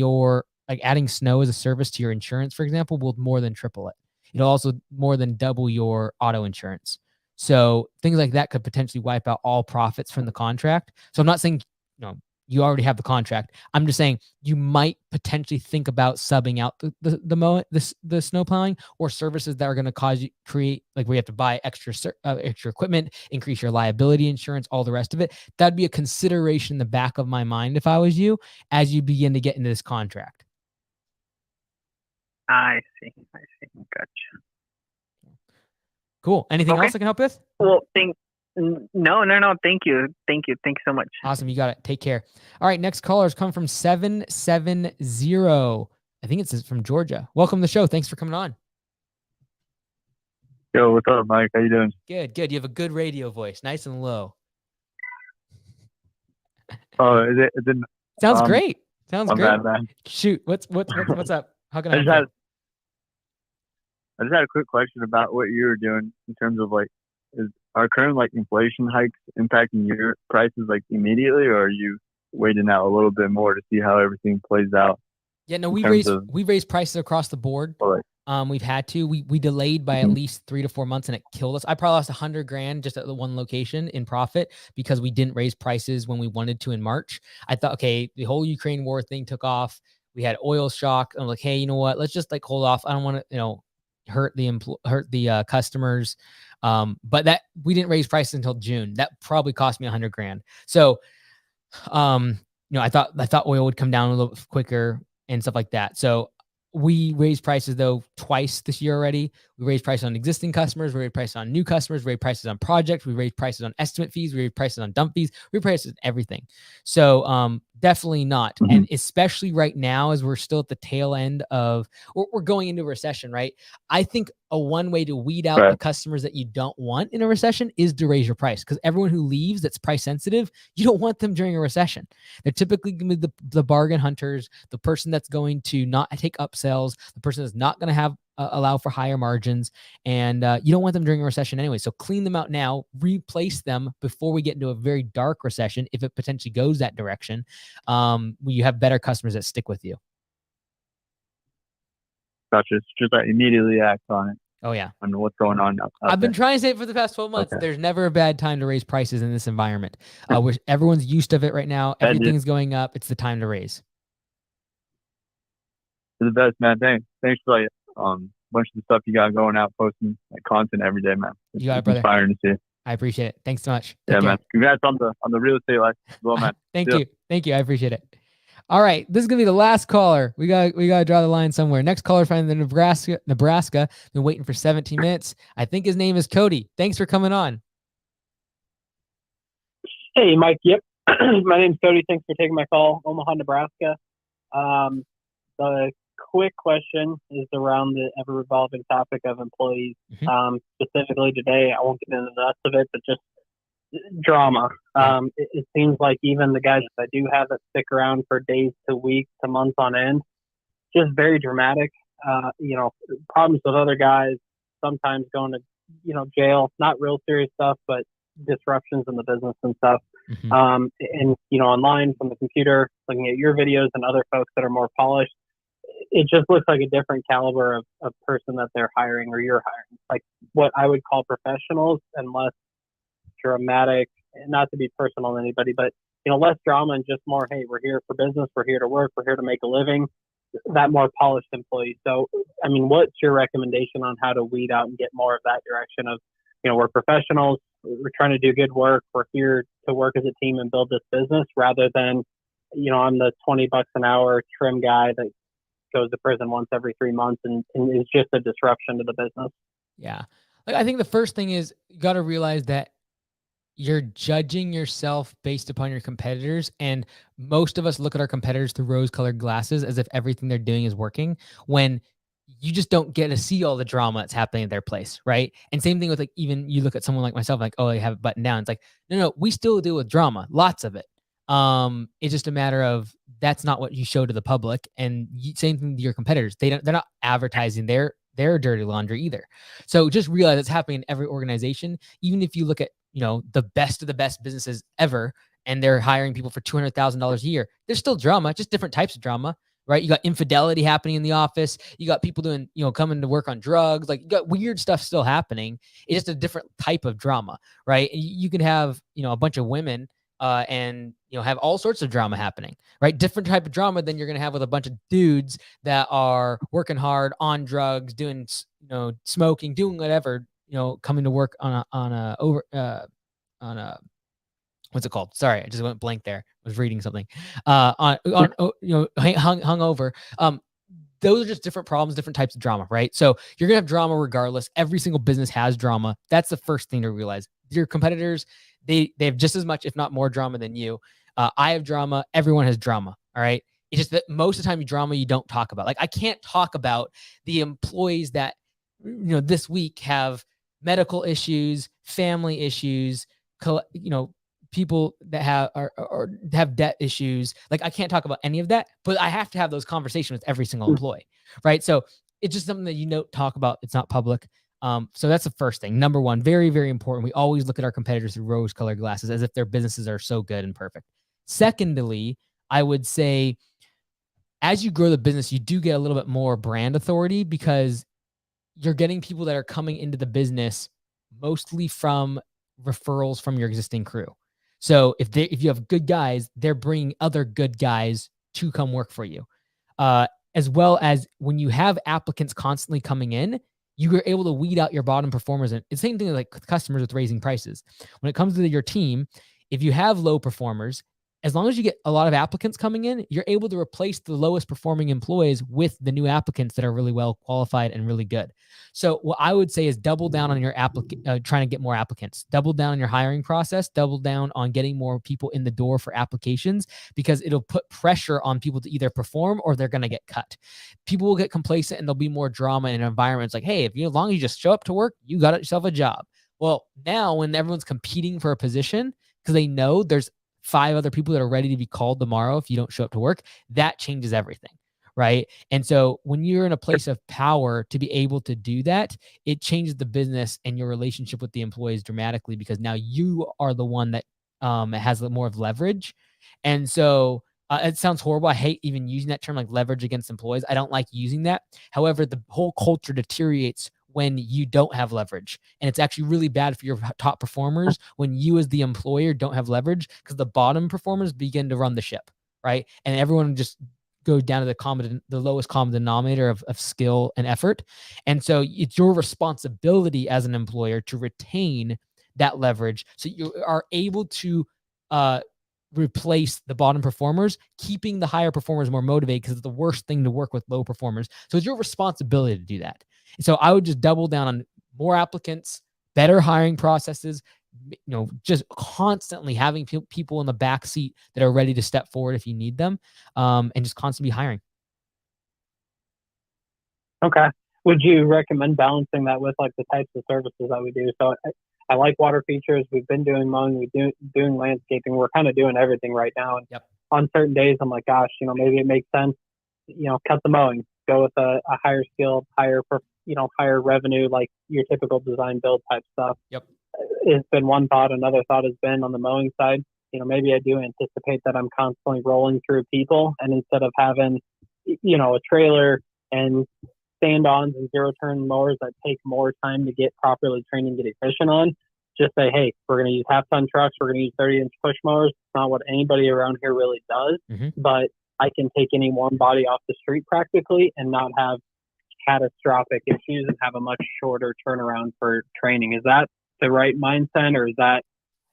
snow as a service to your insurance, for example, will more than triple it. It'll also more than double your auto insurance. So things like that could potentially wipe out all profits from the contract. So I'm not saying, you already have the contract. I'm just saying you might potentially think about subbing out the snow plowing or services that are going to create where you have to buy extra equipment, increase your liability insurance, all the rest of it. That'd be a consideration in the back of my mind if I was you, as you begin to get into this contract. I see. Gotcha. Cool. Anything else I can help with? Well, No. Thank you so much. Awesome. You got it. Take care. All right. Next caller is coming from 770. I think it's from Georgia. Welcome to the show. Thanks for coming on. Yo, what's up, Mike? How you doing? Good. You have a good radio voice. Nice and low. Oh, is it? Sounds great. Sounds great. Bad, man. Shoot. What's up? How can I help? I just had a quick question about what you were doing in terms of are current inflation hikes impacting your prices immediately, or are you waiting out a little bit more to see how everything plays out? Yeah, no, we raised prices across the board. We've had to. We delayed by at least 3 to 4 months, and it killed us. I probably lost $100,000 just at the one location in profit because we didn't raise prices when we wanted to in March. I thought, okay, the whole Ukraine war thing took off. We had oil shock. I'm like, hey, you know what? Let's just like hold off. I don't want to, hurt the customers. But that we didn't raise prices until June. That probably cost me $100,000. So, I thought oil would come down a little quicker and stuff like that. So we raised prices though twice this year already. We raised prices on existing customers, we raised prices on new customers, we raised prices on projects, we raised prices on estimate fees, we raised prices on dump fees, we raised prices on everything. So definitely not. And especially right now, as we're still at the tail end of, we're going into a recession, right? I think one way to weed out the customers that you don't want in a recession is to raise your price, because everyone who leaves that's price sensitive, you don't want them during a recession. They're typically going to be the bargain hunters, the person that's going to not take upsells, the person that's not going to have allow for higher margins, and you don't want them during a recession anyway. So clean them out now, replace them before we get into a very dark recession, if it potentially goes that direction. You have better customers that stick with you. Gotcha. It's just like immediately act on it. Oh yeah. On what's going on out I've been there. trying to say it for the past 12 months. Okay. There's never a bad time to raise prices in this environment. Which everyone's used to it right now. Everything's going up. It's the time to raise. You're the best, man. Thanks for like bunch of the stuff you got going out, posting like content every day, man. You got it, brother. Inspiring to see. I appreciate it. Thanks so much. Take care. Man. Congrats on the real estate life as well, man. Thank you. I appreciate it. All right, this is gonna be the last caller. We gotta draw the line somewhere. Next caller from the Nebraska. Been waiting for 17 minutes. I think his name is Cody. Thanks for coming on. Hey, Mike. Yep, my name's Cody. Thanks for taking my call. Omaha, Nebraska. The quick question is around the ever-revolving topic of employees. Specifically today, I won't get into the rest of it, but just drama. It seems like even the guys that I do have that stick around for days to weeks to months on end, just very dramatic. Problems with other guys, sometimes going to, jail, not real serious stuff, but disruptions in the business and stuff. Online from the computer, looking at your videos and other folks that are more polished, it just looks like a different caliber of person that they're hiring or you're hiring. Like what I would call professionals and less dramatic, not to be personal to anybody, but less drama and just more, hey, we're here for business, we're here to work, we're here to make a living, that more polished employee. So I mean, what's your recommendation on how to weed out and get more of that direction of, we're professionals, we're trying to do good work, we're here to work as a team and build this business, rather than I'm the $20 an hour trim guy that goes to prison once every 3 months and is just a disruption to the business. Yeah. Like, I think the first thing is you got to realize that you're judging yourself based upon your competitors. And most of us look at our competitors through rose-colored glasses as if everything they're doing is working, when you just don't get to see all the drama that's happening at their place, right? And same thing with like, even you look at someone like myself, like, oh, they have it buttoned down. It's like, no, we still deal with drama, lots of it. It's just a matter of that's not what you show to the public. And same thing to your competitors. They're not advertising their dirty laundry either. So just realize it's happening in every organization. Even if you look at, the best of the best businesses ever, and they're hiring people for $200,000 a year, there's still drama, just different types of drama, right? You got infidelity happening in the office. You got people doing, coming to work on drugs. Like, you got weird stuff still happening. It's just a different type of drama, right? You can have, a bunch of women and have all sorts of drama happening, right? Different type of drama than you're going to have with a bunch of dudes that are working hard on drugs, doing, smoking, doing whatever, coming to work on a what's it called? Sorry, I just went blank there. I was reading something. Hung over. Those are just different problems, different types of drama, right? So you're gonna have drama regardless. Every single business has drama. That's the first thing to realize. Your competitors, they have just as much, if not more, drama than you. I have drama. Everyone has drama. All right. It's just that most of the time, drama you don't talk about. Like, I can't talk about the employees that this week have medical issues, family issues, people that have or have debt issues. Like, I can't talk about any of that, but I have to have those conversations with every single employee, right? So it's just something that talk about. It's not public. So that's the first thing. Number one, very, very important. We always look at our competitors through rose-colored glasses as if their businesses are so good and perfect. Secondly, I would say as you grow the business, you do get a little bit more brand authority, because you're getting people that are coming into the business mostly from referrals from your existing crew. So if you have good guys, they're bringing other good guys to come work for you. as well as when you have applicants constantly coming in, you are able to weed out your bottom performers. And it's the same thing like with customers with raising prices. When it comes to your team, if you have low performers, as long as you get a lot of applicants coming in, you're able to replace the lowest performing employees with the new applicants that are really well qualified and really good. So what I would say is double down on your trying to get more applicants, double down on your hiring process, double down on getting more people in the door for applications, because it'll put pressure on people to either perform or they're going to get cut. People will get complacent and there'll be more drama in environments like, hey, as long as you just show up to work, you got yourself a job. Well, now when everyone's competing for a position, because they know there's 5 other people that are ready to be called tomorrow if you don't show up to work, that changes everything, right? And so when you're in a place of power to be able to do that, it changes the business and your relationship with the employees dramatically, because now you are the one that has more of leverage. And so it sounds horrible. I hate even using that term, like leverage against employees. I don't like using that. However, the whole culture deteriorates when you don't have leverage. And it's actually really bad for your top performers when you as the employer don't have leverage, because the bottom performers begin to run the ship, right? And everyone just goes down to the lowest common denominator of skill and effort. And so it's your responsibility as an employer to retain that leverage so you are able to replace the bottom performers, keeping the higher performers more motivated, because it's the worst thing to work with low performers. So it's your responsibility to do that. And so I would just double down on more applicants, better hiring processes, just constantly having people in the back seat that are ready to step forward if you need them, and just constantly hiring. Okay. Would you recommend balancing that with like the types of services that we do? So I like water features. We've been doing mowing. We're doing landscaping. We're kind of doing everything right now. And on certain days, I'm like, gosh, maybe it makes sense, cut the mowing, go with a higher skill, higher revenue, like your typical design build type stuff. It's been one thought. Another thought has been on the mowing side, maybe I do anticipate that I'm constantly rolling through people, and instead of having, a trailer and stand-ons and zero-turn mowers that take more time to get properly trained and get efficient on, just say, hey, we're going to use half-ton trucks, we're going to use 30-inch push mowers. It's not what anybody around here really does, but I can take any one body off the street practically and not have catastrophic issues and have a much shorter turnaround for training. Is that the right mindset, or is that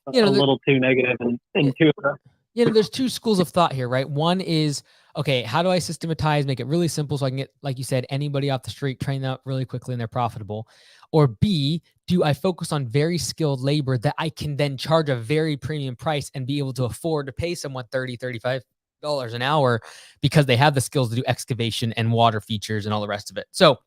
a little too negative and intuitive? There's 2 schools of thought here, right? One is, okay, how do I systematize, make it really simple so I can get, like you said, anybody off the street, train them up really quickly and they're profitable? Or B, do I focus on very skilled labor that I can then charge a very premium price and be able to afford to pay someone $30, $35 an hour because they have the skills to do excavation and water features and all the rest of it? So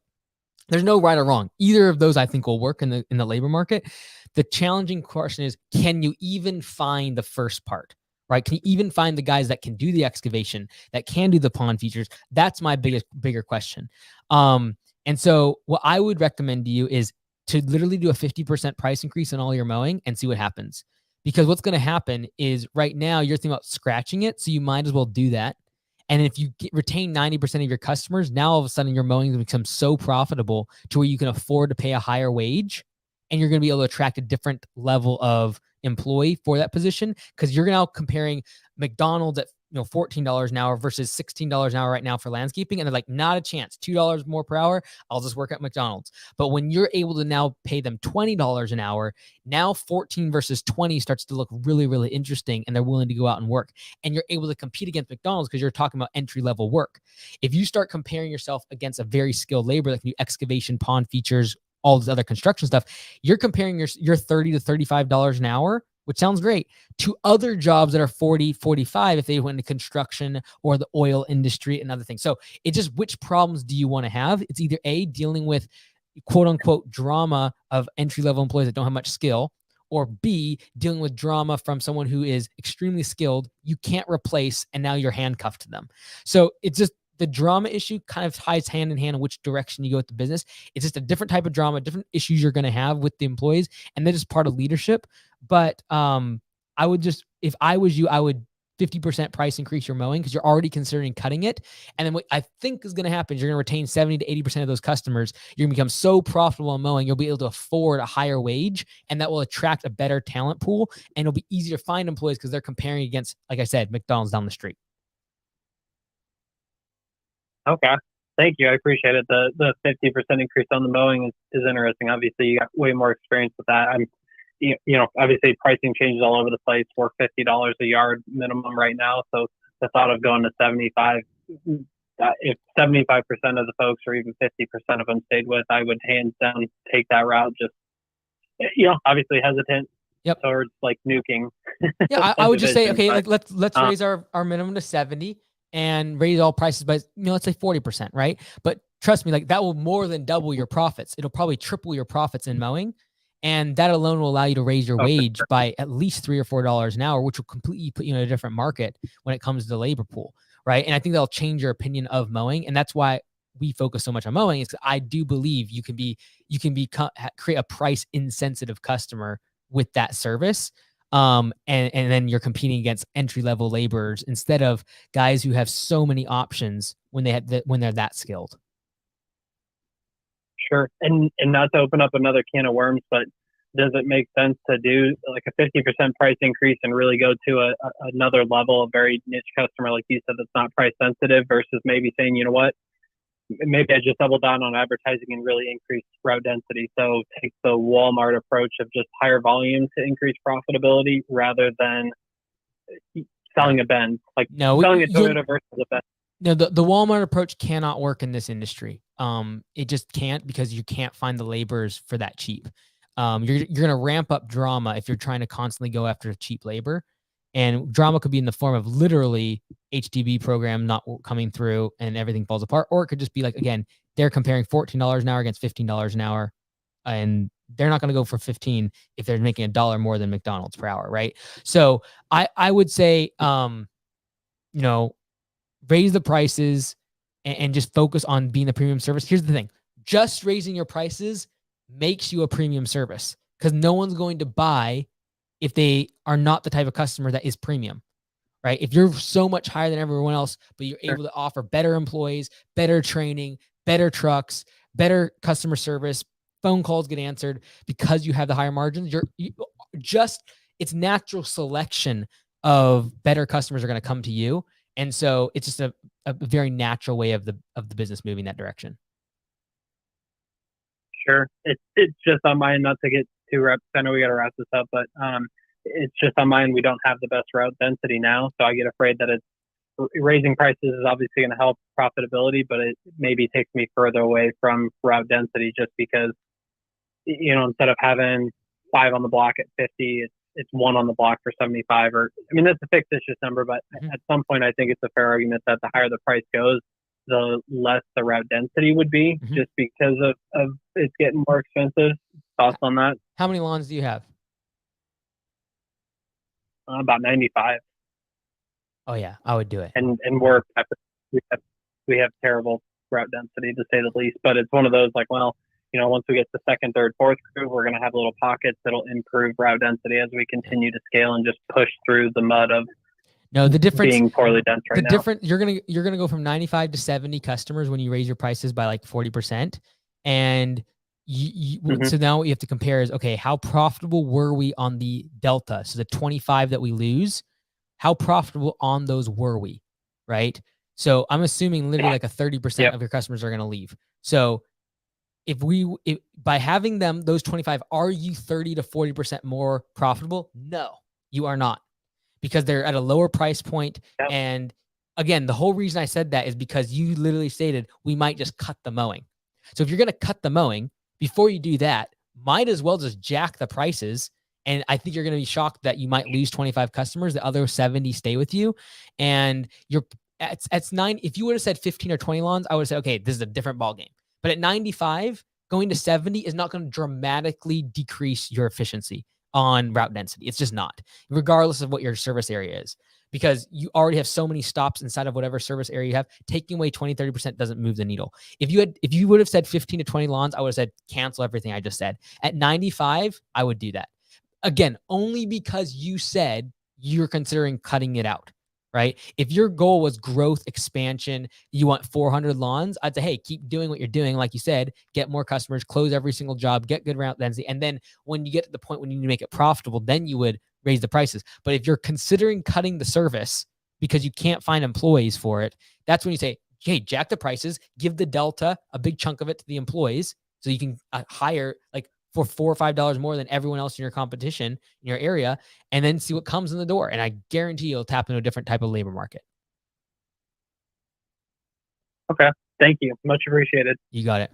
there's no right or wrong. Either of those I think will work in the labor market. The challenging question is, can you even find the first part? Right? Can you even find the guys that can do the excavation, that can do the pond features? That's my bigger question. And so what I would recommend to you is to literally do a 50% price increase on all your mowing and see what happens. Because what's going to happen is right now you're thinking about scratching it, so you might as well do that. And if you retain 90% of your customers, now all of a sudden your mowing has become so profitable to where you can afford to pay a higher wage, and you're going to be able to attract a different level of employee for that position, because you're now comparing McDonald's at $14 an hour versus $16 an hour right now for landscaping, and they're like, not a chance. $2 more per hour, I'll just work at McDonald's. But when you're able to now pay them $20 an hour, now 14 versus 20 starts to look really, really interesting, and they're willing to go out and work. And you're able to compete against McDonald's because you're talking about entry-level work. If you start comparing yourself against a very skilled labor that can do excavation, pond features, all this other construction stuff, you're comparing your $30 to $35 an hour, which sounds great, to other jobs that are 40, 45 if they went into construction or the oil industry and other things. So it's just, which problems do you want to have? It's either A, dealing with quote unquote drama of entry-level employees that don't have much skill, or B, dealing with drama from someone who is extremely skilled, you can't replace, and now you're handcuffed to them. So it's just, the drama issue kind of ties hand in hand in which direction you go with the business. It's just a different type of drama, different issues you're going to have with the employees, and they're just part of leadership. But I would just, if I was you, I would 50% price increase your mowing, because you're already considering cutting it. And then what I think is going to happen is you're going to retain 70 to 80% of those customers. You're going to become so profitable in mowing, you'll be able to afford a higher wage, and that will attract a better talent pool, and it'll be easier to find employees because they're comparing against, like I said, McDonald's down the street. Okay. Thank you. I appreciate it. The 50% increase on the mowing is interesting. Obviously, you got way more experience with that. Obviously pricing changes all over the place. We're $50 a yard minimum right now. So the thought of going to 75, if 75% of the folks or even 50% of them stayed with, I would hands down take that route. Just, obviously hesitant towards like nuking. Yeah, I would just say, okay, but, like let's raise our minimum to 70 and raise all prices by, let's say 40%, right? But trust me, like that will more than double your profits. It'll probably triple your profits in mowing. And that alone will allow you to raise your wage by at least $3 or $4 an hour, which will completely put you in a different market when it comes to the labor pool, right? And I think that'll change your opinion of mowing. And that's why we focus so much on mowing. Is I do believe you can create a price insensitive customer with that service. And then you're competing against entry level laborers instead of guys who have so many options when they're that skilled. Sure. And not to open up another can of worms, but does it make sense to do like a 50% price increase and really go to another level, a very niche customer, like you said, that's not price sensitive versus maybe saying, you know what, maybe I just double down on advertising and really increase route density. So take the Walmart approach of just higher volume to increase profitability rather than selling a Benz, like selling a Toyota versus a Benz. No, the Walmart approach cannot work in this industry. It just can't because you can't find the laborers for that cheap. You're going to ramp up drama if you're trying to constantly go after cheap labor. And drama could be in the form of literally HDB program not coming through and everything falls apart. Or it could just be like, again, they're comparing $14 an hour against $15 an hour. And they're not going to go for 15 if they're making $1 more than McDonald's per hour, right? So I would say, raise the prices and just focus on being a premium service. Here's the thing. Just raising your prices makes you a premium service because no one's going to buy if they are not the type of customer that is premium, right? If you're so much higher than everyone else, but you're able to offer better employees, better training, better trucks, better customer service, phone calls get answered because you have the higher margins, it's natural selection of better customers are going to come to you. And so it's just a very natural way of the business moving that direction. Sure. It's just on mine, not to get too wrapped. I know we got to wrap this up, but it's just on mine. We don't have the best route density now. So I get afraid that raising prices is obviously going to help profitability, but it maybe takes me further away from route density just because, instead of having 5 on the block at 50, it's 1 on the block for 75 that's a fictitious number, but at some point I think it's a fair argument that the higher the price goes, the less the route density would be just because of it's getting more expensive. Thoughts on that? How many lawns do you have? About 95. Oh yeah, I would do it. And we have terrible route density to say the least, but it's one of those like, well, once we get to second, third, fourth crew, we're going to have little pockets that'll improve route density as we continue to scale and just push through the mud of the difference being poorly dense right now. You're gonna go from 95 to 70 customers when you raise your prices by like 40%, and so now what you have to compare is, okay, how profitable were we on the delta? So the 25 that we lose, how profitable on those were we, right? So I'm assuming literally like a 30% of your customers are going to leave. So if by having them, those 25, are you 30 to 40% more profitable? No, you are not, because they're at a lower price point. Yep. And again, the whole reason I said that is because you literally stated we might just cut the mowing. So if you're going to cut the mowing, before you do that, might as well just jack the prices. And I think you're going to be shocked that you might lose 25 customers. The other 70 stay with you. And you're at 9. If you would have said 15 or 20 lawns, I would have said, okay, this is a different ballgame. But at 95, going to 70 is not going to dramatically decrease your efficiency on route density. It's just not, regardless of what your service area is, because you already have so many stops inside of whatever service area you have. Taking away 20, 30% doesn't move the needle. If you would have said 15 to 20 lawns, I would have said cancel everything I just said. At 95, I would do that. Again, only because you said you're considering cutting it out, right? If your goal was growth, expansion, you want 400 lawns, I'd say, hey, keep doing what you're doing. Like you said, get more customers, close every single job, get good route density. And then when you get to the point when you need to make it profitable, then you would raise the prices. But if you're considering cutting the service because you can't find employees for it, that's when you say, hey, jack the prices, give the delta, a big chunk of it to the employees, so you can hire like for $4 or $5 more than everyone else in your competition in your area, and then see what comes in the door. And I guarantee you'll tap into a different type of labor market. Okay. Thank you. Much appreciated. You got it.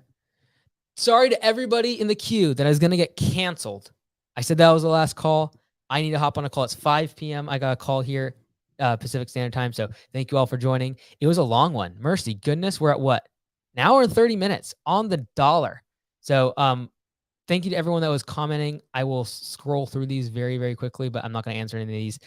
Sorry to everybody in the queue that I was going to get canceled. I said that was the last call. I need to hop on a call. It's 5 p.m. I got a call here, Pacific Standard Time. So thank you all for joining. It was a long one. Mercy goodness. We're at what? An hour and 30 minutes on the dollar. So thank you to everyone that was commenting. I will scroll through these very, very quickly, but I'm not going to answer any of these.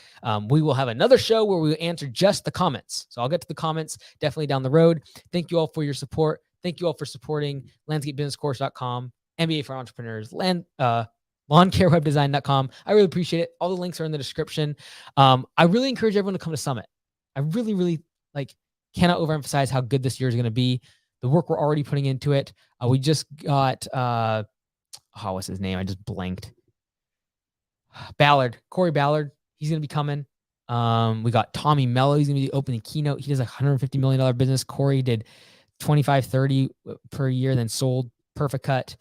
We will have another show where we will answer just the comments. So I'll get to the comments definitely down the road. Thank you all for your support. Thank you all for supporting landscapebusinesscourse.com, MBA for Entrepreneurs, lawncarewebdesign.com. I really appreciate it. All the links are in the description. I really encourage everyone to come to Summit. I really, really cannot overemphasize how good this year is going to be. The work we're already putting into it. We just got, what's his name? I just blanked. Corey Ballard. He's going to be coming. We got Tommy Mello. He's going to be the opening keynote. He does a $150 million business. Corey did 25, 30 per year, then sold Perfect Cut.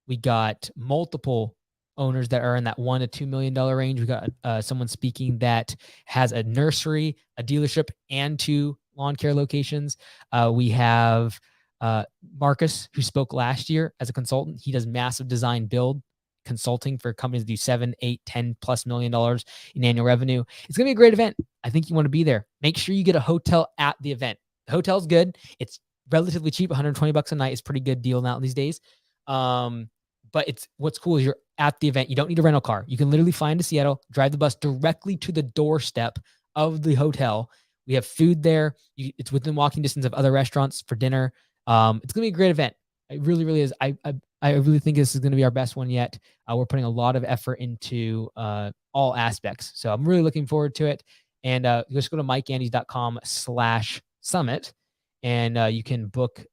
We got multiple owners that are in that $1 to $2 million range. We got someone speaking that has a nursery, a dealership, and 2 lawn care locations. We have Marcus, who spoke last year as a consultant. He does massive design build consulting for companies that do 7, 8, 10 plus $1 million in annual revenue. It's going to be a great event. I think you want to be there. Make sure you get a hotel at the event. The hotel's good. It's relatively cheap. $120 a night is a pretty good deal now these days. But what's cool is you're at the event. You don't need a rental car. You can literally fly into Seattle, drive the bus directly to the doorstep of the hotel. We have food there. It's within walking distance of other restaurants for dinner. It's going to be a great event. It really, really is. I really think this is going to be our best one yet. We're putting a lot of effort into all aspects. So I'm really looking forward to it. And just go to mikeandes.com/summit and you can book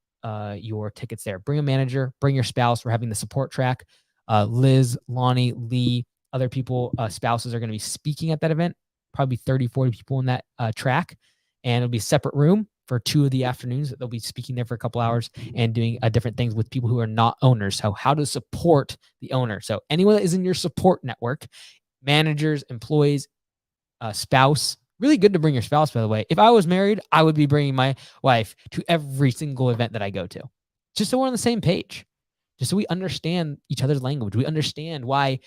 your tickets there. Bring a manager, bring your spouse. We're having the support track. Liz, Lonnie, Lee, other people, spouses are going to be speaking at that event. Probably 30, 40 people in that track. And it'll be a separate room for 2 of the afternoons. They'll be speaking there for a couple hours and doing different things with people who are not owners. So how to support the owner. So anyone that is in your support network, managers, employees, spouse, really good to bring your spouse, by the way. If I was married, I would be bringing my wife to every single event that I go to, just so we're on the same page, just so we understand each other's language. We understand why,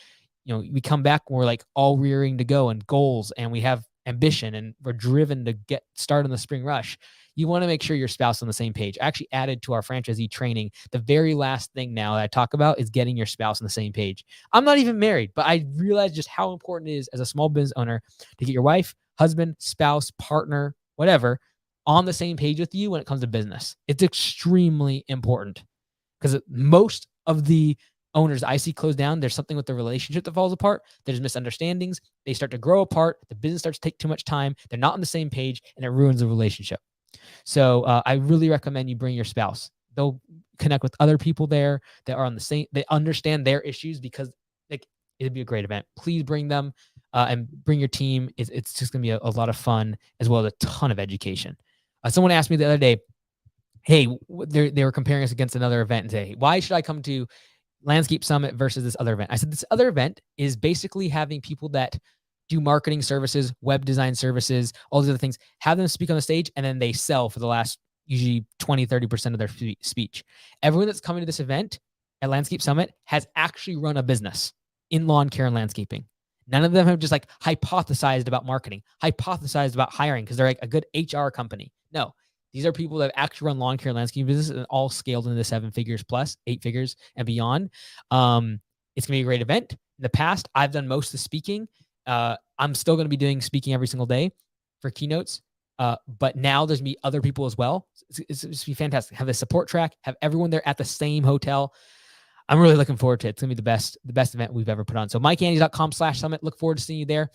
we come back and we're like all rearing to go and goals, and we have ambition and we're driven to get started in the spring rush. You want to make sure your spouse is on the same page. I actually added to our franchisee training. The very last thing now that I talk about is getting your spouse on the same page. I'm not even married, but I realized just how important it is as a small business owner to get your wife, husband, spouse, partner, whatever, on the same page with you when it comes to business. It's extremely important because most of the owners I see close down, there's something with the relationship that falls apart. There's misunderstandings. They start to grow apart. The business starts to take too much time. They're not on the same page, and it ruins the relationship. So I really recommend you bring your spouse. They'll connect with other people there that are on the same, they understand their issues, because it'd be a great event. Please bring them and bring your team. It's just going to be a lot of fun, as well as a ton of education. Someone asked me the other day, hey, they were comparing us against another event and say, why should I come to Landscape Summit versus this other event? I said, this other event is basically having people that do marketing services, web design services, all these other things, have them speak on the stage, and then they sell for the last usually 20, 30% of their speech. Everyone that's coming to this event at Landscape Summit has actually run a business in lawn care and landscaping. None of them have just hypothesized about marketing, hypothesized about hiring because they're like a good HR company. No, these are people that have actually run lawn care and landscaping businesses and all scaled into the 7 figures plus, 8 figures and beyond. It's going to be a great event. In the past, I've done most of the speaking. I'm still going to be doing speaking every single day for keynotes. But now there's going to be other people as well. It's going to be fantastic. Have the support track, have everyone there at the same hotel. I'm really looking forward to it. It's going to be the best event we've ever put on. So MikeAndes.com/summit. Look forward to seeing you there.